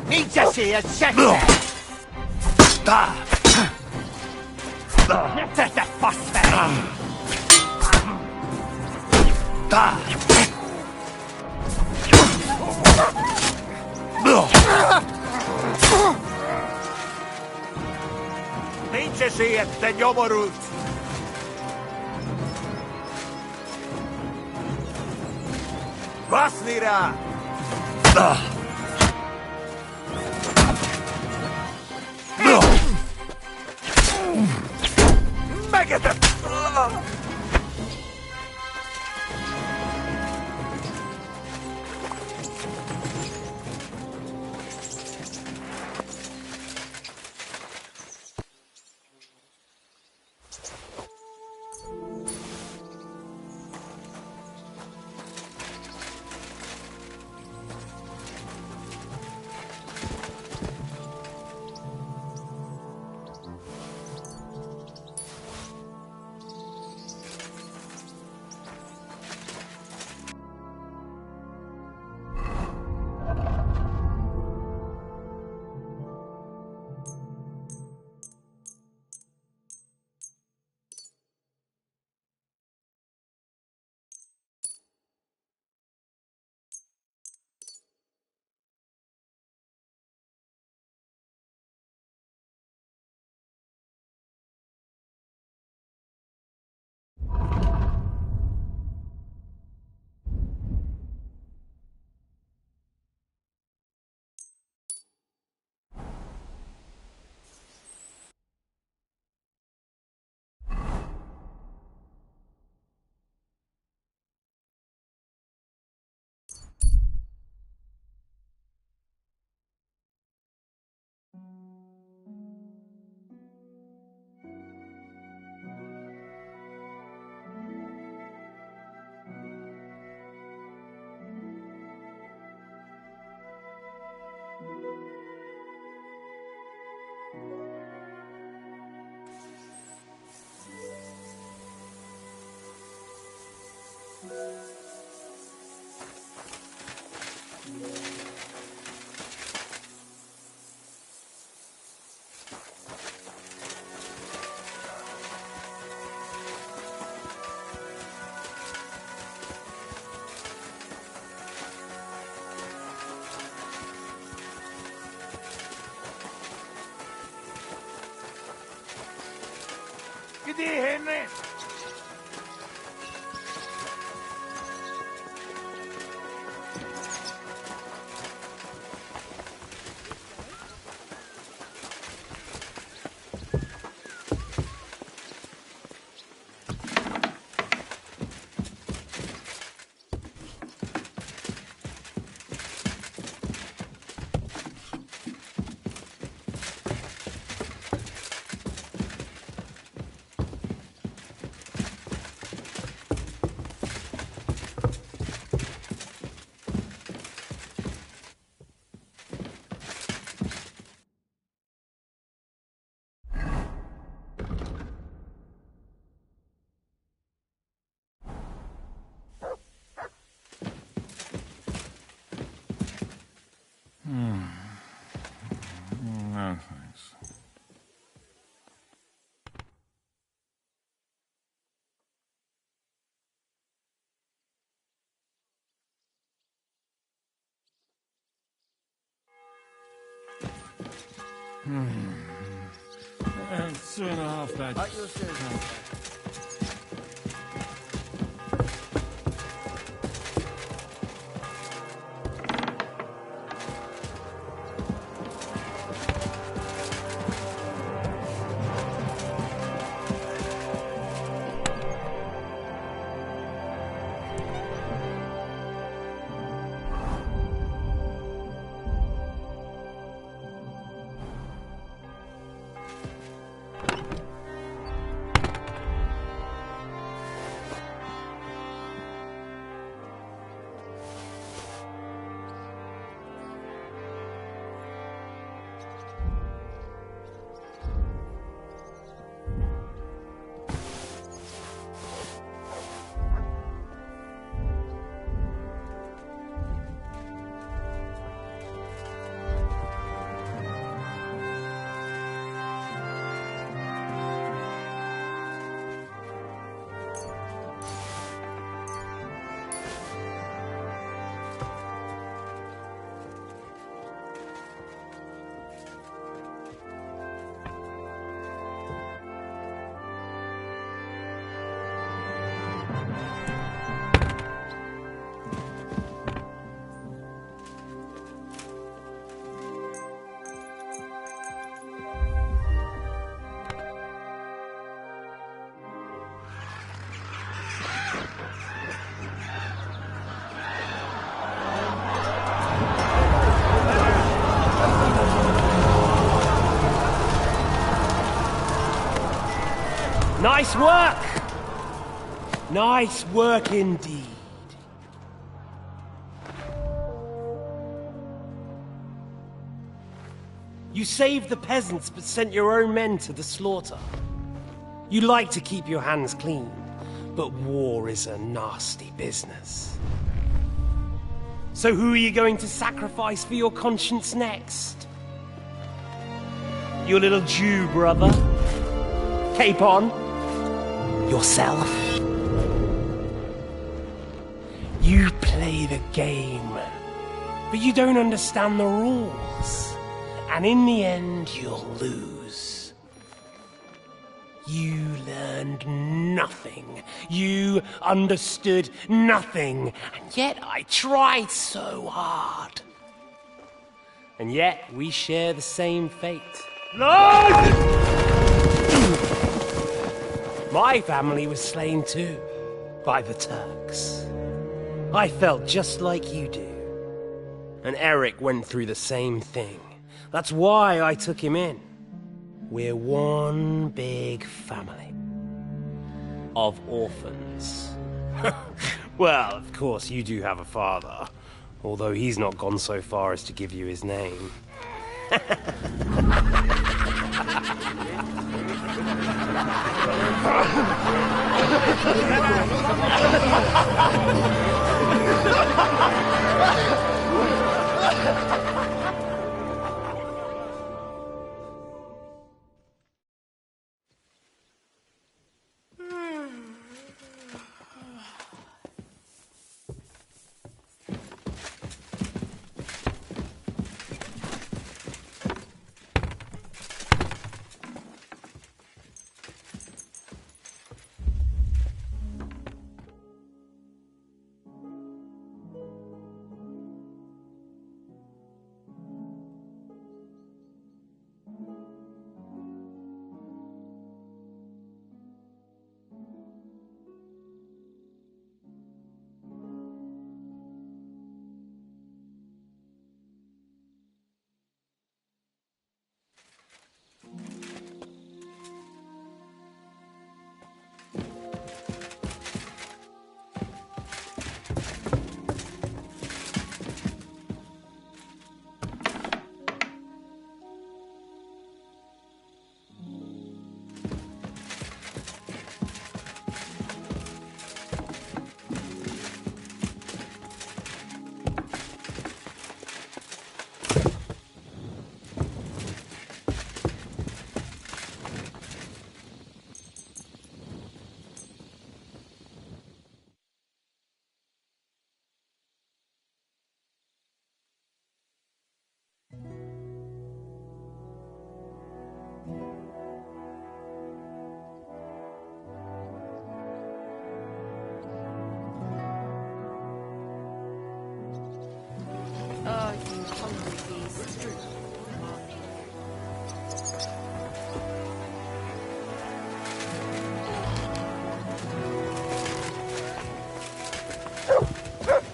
Need to see a check Ninja see it, then Yomorut. Basnira! Megadeth! Good day, Henry. No, thanks. Two and a half beds. Nice work! Nice work indeed. You saved the peasants but sent your own men to the slaughter. You like to keep your hands clean, but war is a nasty business. So who are you going to sacrifice for your conscience next? Your little Jew brother? Capon? Yourself? You play the game, but you don't understand the rules. And in the end, you'll lose. You learned nothing. You understood nothing. And yet I tried so hard. And yet we share the same fate. Lord! My family was slain too, by the Turks. I felt just like you do. And Eric went through the same thing. That's why I took him in. We're one big family of orphans. Well, of course, you do have a father, although he's not gone so far as to give you his name.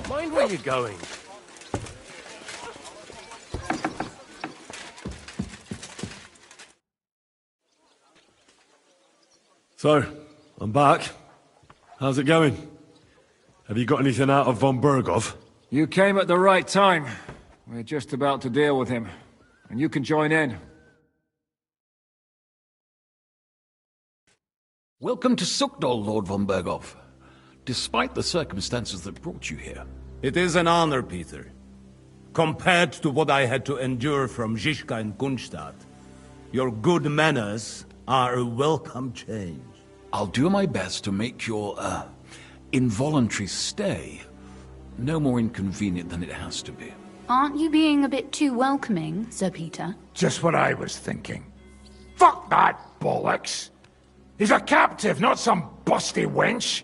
Mind where you're going. So, I'm back. How's it going? Have you got anything out of von Bergov? You came at the right time. We're just about to deal with him. And you can join in. Welcome to Sukdol, Lord von Bergov. Despite the circumstances that brought you here. It is an honor, Peter. Compared to what I had to endure from Zizka and Kunstadt, your good manners are a welcome change. I'll do my best to make your, involuntary stay no more inconvenient than it has to be. Aren't you being a bit too welcoming, Sir Peter? Just what I was thinking. Fuck that bollocks! He's a captive, not some busty wench.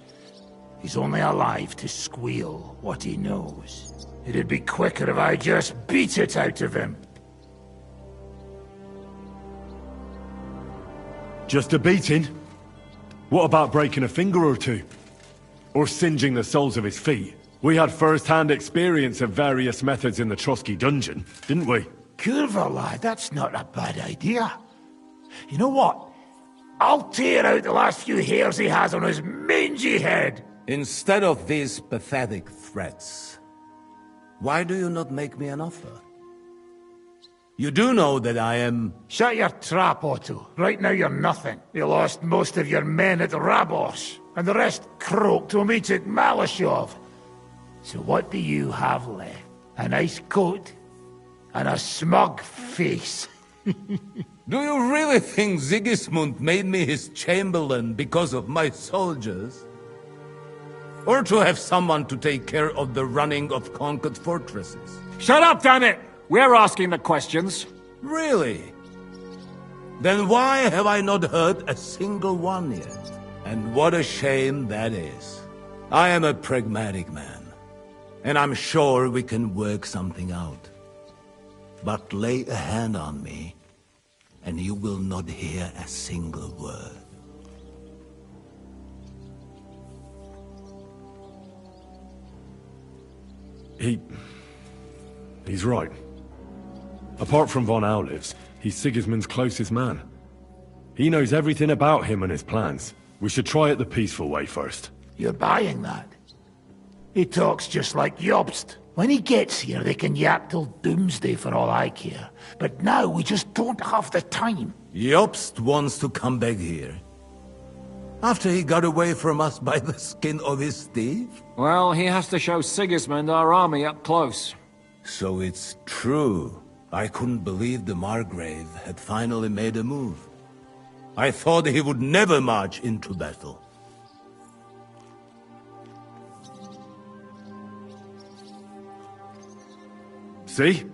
He's only alive to squeal what he knows. It'd be quicker if I just beat it out of him. Just a beating? What about breaking a finger or two? Or singeing the soles of his feet? We had first-hand experience of various methods in the Trotsky dungeon, didn't we? Curva, lad, that's not a bad idea. You know what? I'll tear out the last few hairs he has on his mangy head. Instead of these pathetic threats, why do you not make me an offer? You do know that I am... Shut your trap, Otto. Right now you're nothing. You lost most of your men at Rabos, and the rest croaked when we took Malashov. So what do you have left? A nice coat and a smug face. Do you really think Sigismund made me his chamberlain because of my soldiers? Or to have someone to take care of the running of conquered fortresses? Shut up, damn it! We're asking the questions. Really? Then why have I not heard a single one yet? And what a shame that is. I am a pragmatic man, and I'm sure we can work something out. But lay a hand on me, and you will not hear a single word. He's right. Apart from von Aulivs, he's Sigismund's closest man. He knows everything about him and his plans. We should try it the peaceful way first. You're buying that? He talks just like Jobst. When he gets here, they can yap till doomsday for all I care. But now we just don't have the time. Jobst wants to come back here. After he got away from us by the skin of his teeth? Well, he has to show Sigismund our army up close. So it's true. I couldn't believe the Margrave had finally made a move. I thought he would never march into battle. See?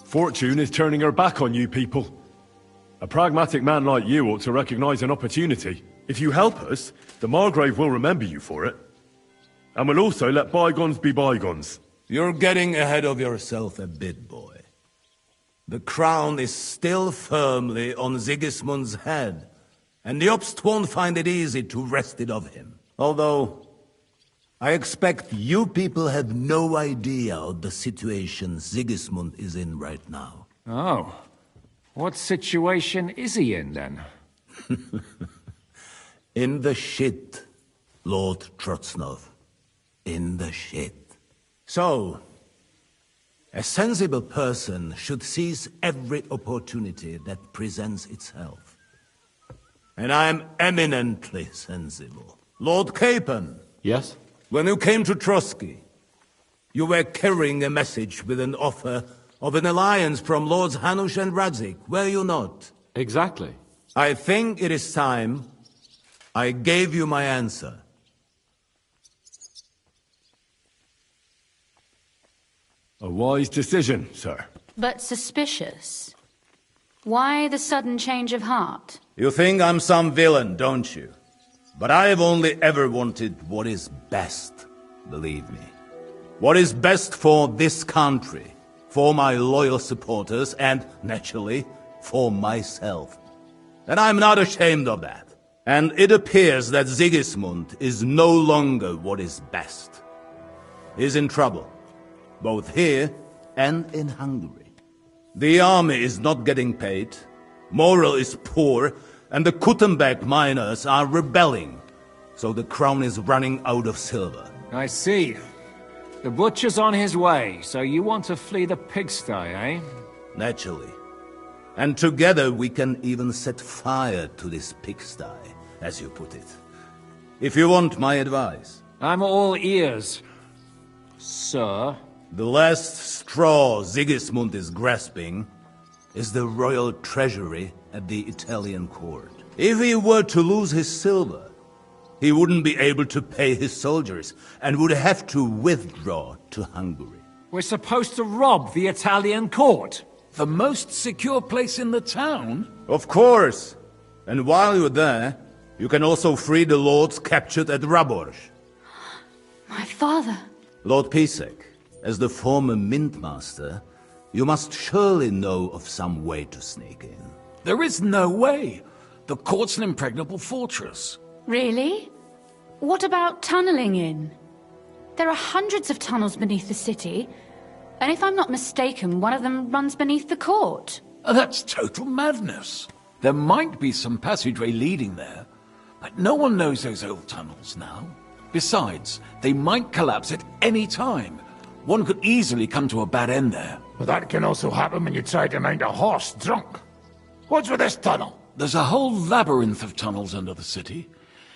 Fortune is turning her back on you people. A pragmatic man like you ought to recognize an opportunity. If you help us, the Margrave will remember you for it. And we'll also let bygones be bygones. You're getting ahead of yourself a bit, boy. The crown is still firmly on Sigismund's head, and Jobst won't find it easy to wrest it of him. Although, I expect you people have no idea of the situation Sigismund is in right now. Oh. What situation is he in, then? In the shit, Lord Trotsnov. In the shit. So, a sensible person should seize every opportunity that presents itself. And I am eminently sensible. Lord Capon. Yes? When you came to Trotsky, you were carrying a message with an offer of an alliance from Lords Hanush and Radzik, were you not? Exactly. I think it is time I gave you my answer. A wise decision, sir. But suspicious. Why the sudden change of heart? You think I'm some villain, don't you? But I have only ever wanted what is best, believe me. What is best for this country, for my loyal supporters, and, naturally, for myself. And I'm not ashamed of that. And it appears that Sigismund is no longer what is best. He's in trouble, both here and in Hungary. The army is not getting paid, morale is poor, and the Kuttenberg miners are rebelling, so the crown is running out of silver. I see. The butcher's on his way, so you want to flee the pigsty, eh? Naturally. And together we can even set fire to this pigsty, as you put it. If you want my advice. I'm all ears, sir. The last straw Sigismund is grasping is the royal treasury at the Italian court. If he were to lose his silver, he wouldn't be able to pay his soldiers and would have to withdraw to Hungary. We're supposed to rob the Italian court. The most secure place in the town? Of course. And while you're there, you can also free the lords captured at Raborz. My father. Lord Pisek, as the former mintmaster, you must surely know of some way to sneak in. There is no way. The court's an impregnable fortress. Really? What about tunneling in? There are hundreds of tunnels beneath the city, and if I'm not mistaken, one of them runs beneath the court. That's total madness. There might be some passageway leading there, but no one knows those old tunnels now. Besides, they might collapse at any time. One could easily come to a bad end there. But that can also happen when you try to mount a horse drunk. What's with this tunnel? There's a whole labyrinth of tunnels under the city.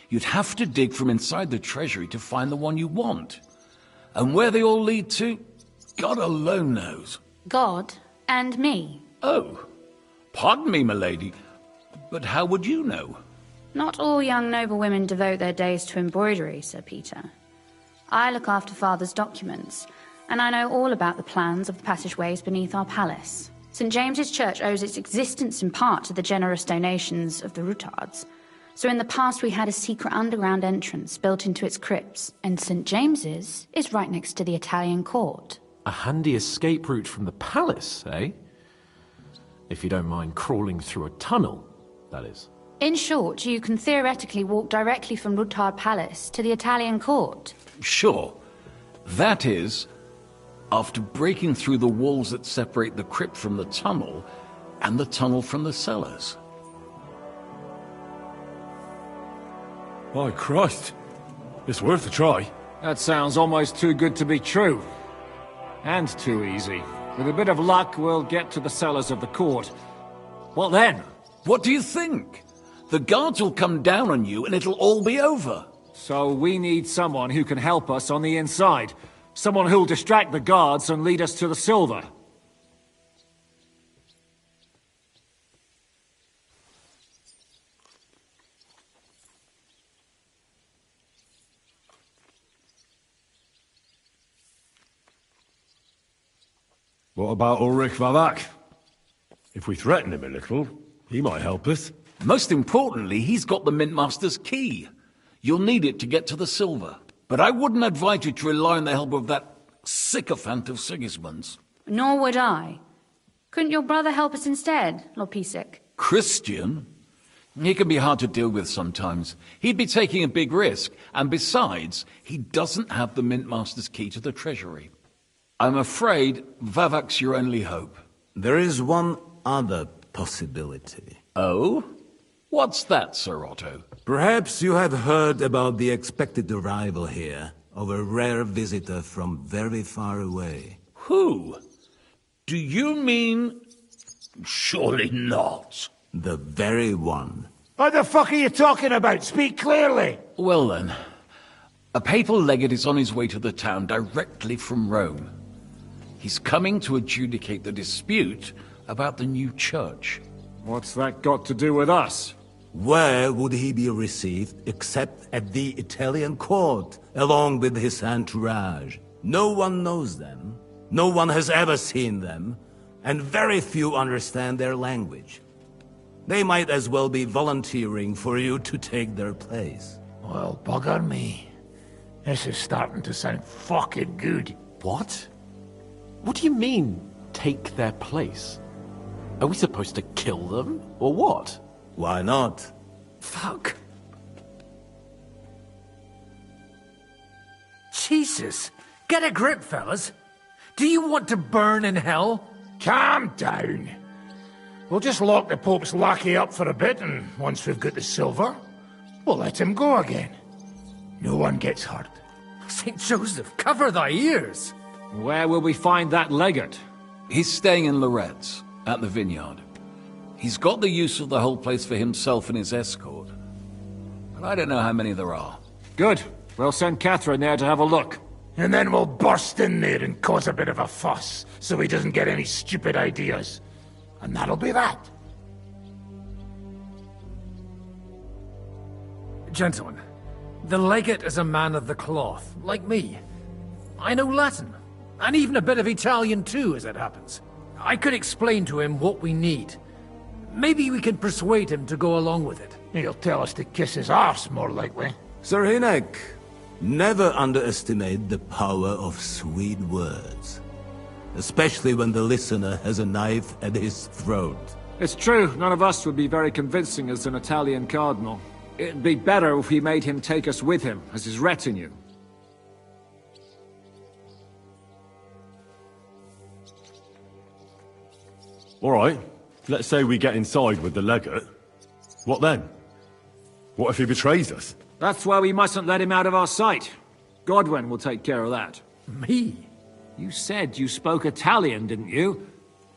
You'd have to dig from inside the treasury to find the one you want. And where they all lead to, God alone knows. God and me. Oh, pardon me, milady, but how would you know? Not all young noblewomen devote their days to embroidery, Sir Peter. I look after Father's documents, and I know all about the plans of the passageways beneath our palace. St. James's Church owes its existence in part to the generous donations of the Routards. So in the past we had a secret underground entrance built into its crypts, and St. James's is right next to the Italian court. A handy escape route from the palace, eh? If you don't mind crawling through a tunnel, that is. In short, you can theoretically walk directly from Routard Palace to the Italian court. Sure. That is, after breaking through the walls that separate the crypt from the tunnel, and the tunnel from the cellars. My Christ. It's worth a try. That sounds almost too good to be true. And too easy. With a bit of luck, we'll get to the cellars of the court. What then? What do you think? The guards will come down on you and it'll all be over. So we need someone who can help us on the inside. Someone who'll distract the guards and lead us to the silver. What about Ulrich Vavak? If we threaten him a little, he might help us. Most importantly, he's got the Mintmaster's key. You'll need it to get to the silver. But I wouldn't advise you to rely on the help of that sycophant of Sigismund's. Nor would I. Couldn't your brother help us instead, Lord Pisak? Christian? He can be hard to deal with sometimes. He'd be taking a big risk, and besides, he doesn't have the Mintmaster's key to the treasury. I'm afraid Vavak's your only hope. There is one other possibility. Oh? What's that, Sir Otto? Perhaps you have heard about the expected arrival here of a rare visitor from very far away. Who? Do you mean... Surely not. The very one. What the fuck are you talking about? Speak clearly. Well then, a papal legate is on his way to the town directly from Rome. He's coming to adjudicate the dispute about the new church. What's that got to do with us? Where would he be received except at the Italian court, along with his entourage? No one knows them, no one has ever seen them, and very few understand their language. They might as well be volunteering for you to take their place. Well, bugger me. This is starting to sound fucking good. What? What do you mean, take their place? Are we supposed to kill them, or what? Why not? Fuck. Jesus! Get a grip, fellas! Do you want to burn in hell? Calm down. We'll just lock the Pope's lackey up for a bit, and once we've got the silver, we'll let him go again. No one gets hurt. St. Joseph, cover thy ears! Where will we find that legate? He's staying in Loretz, at the vineyard. He's got the use of the whole place for himself and his escort. But I don't know how many there are. Good. We'll send Catherine there to have a look. And then we'll burst in there and cause a bit of a fuss, so he doesn't get any stupid ideas. And that'll be that. Gentlemen, the legate is a man of the cloth, like me. I know Latin, and even a bit of Italian too, as it happens. I could explain to him what we need. Maybe we can persuade him to go along with it. He'll tell us to kiss his arse, more likely. Sir Hinek, never underestimate the power of sweet words. Especially when the listener has a knife at his throat. It's true, none of us would be very convincing as an Italian cardinal. It'd be better if we made him take us with him, as his retinue. All right. Let's say we get inside with the legate. What then? What if he betrays us? That's why we mustn't let him out of our sight. Godwin will take care of that. Me? You said you spoke Italian, didn't you?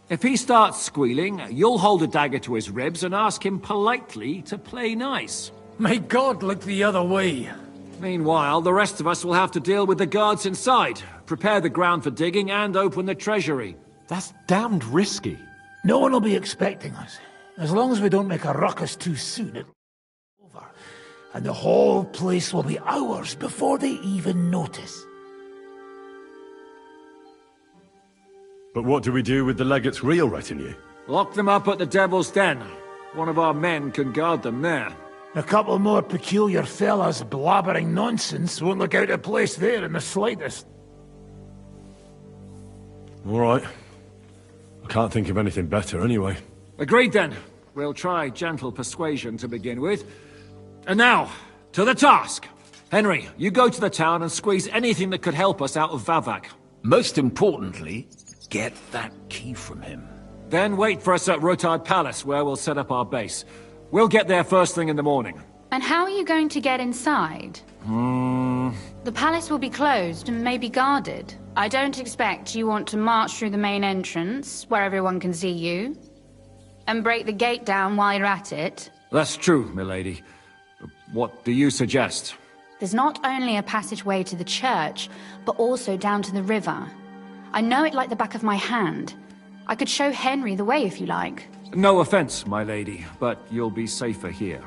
If he starts squealing, you'll hold a dagger to his ribs and ask him politely to play nice. May God look the other way. Meanwhile, the rest of us will have to deal with the guards inside, prepare the ground for digging, and open the treasury. That's damned risky. No one will be expecting us. As long as we don't make a ruckus too soon, it'll be over. And the whole place will be ours before they even notice. But what do we do with the legate's real retinue? Lock them up at the Devil's Den. One of our men can guard them there. A couple more peculiar fellas blabbering nonsense won't look out of place there in the slightest. All right. I can't think of anything better anyway. Agreed then. We'll try gentle persuasion to begin with. And now, to the task! Henry, you go to the town and squeeze anything that could help us out of Vavak. Most importantly, get that key from him. Then wait for us at Rotard Palace, where we'll set up our base. We'll get there first thing in the morning. And how are you going to get inside? The palace will be closed and maybe guarded. I don't expect you want to march through the main entrance, where everyone can see you, and break the gate down while you're at it. That's true, milady. What do you suggest? There's not only a passageway to the church, but also down to the river. I know it like the back of my hand. I could show Henry the way if you like. No offense, my lady, but you'll be safer here.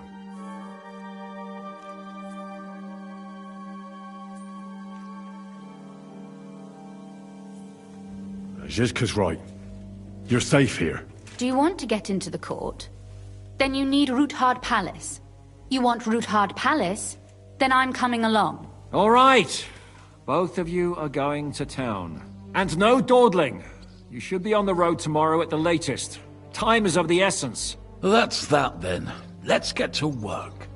Zizka's right. You're safe here. Do you want to get into the court? Then you need Roothard Palace. You want Roothard Palace? Then I'm coming along. All right. Both of you are going to town. And no dawdling. You should be on the road tomorrow at the latest. Time is of the essence. That's that then. Let's get to work.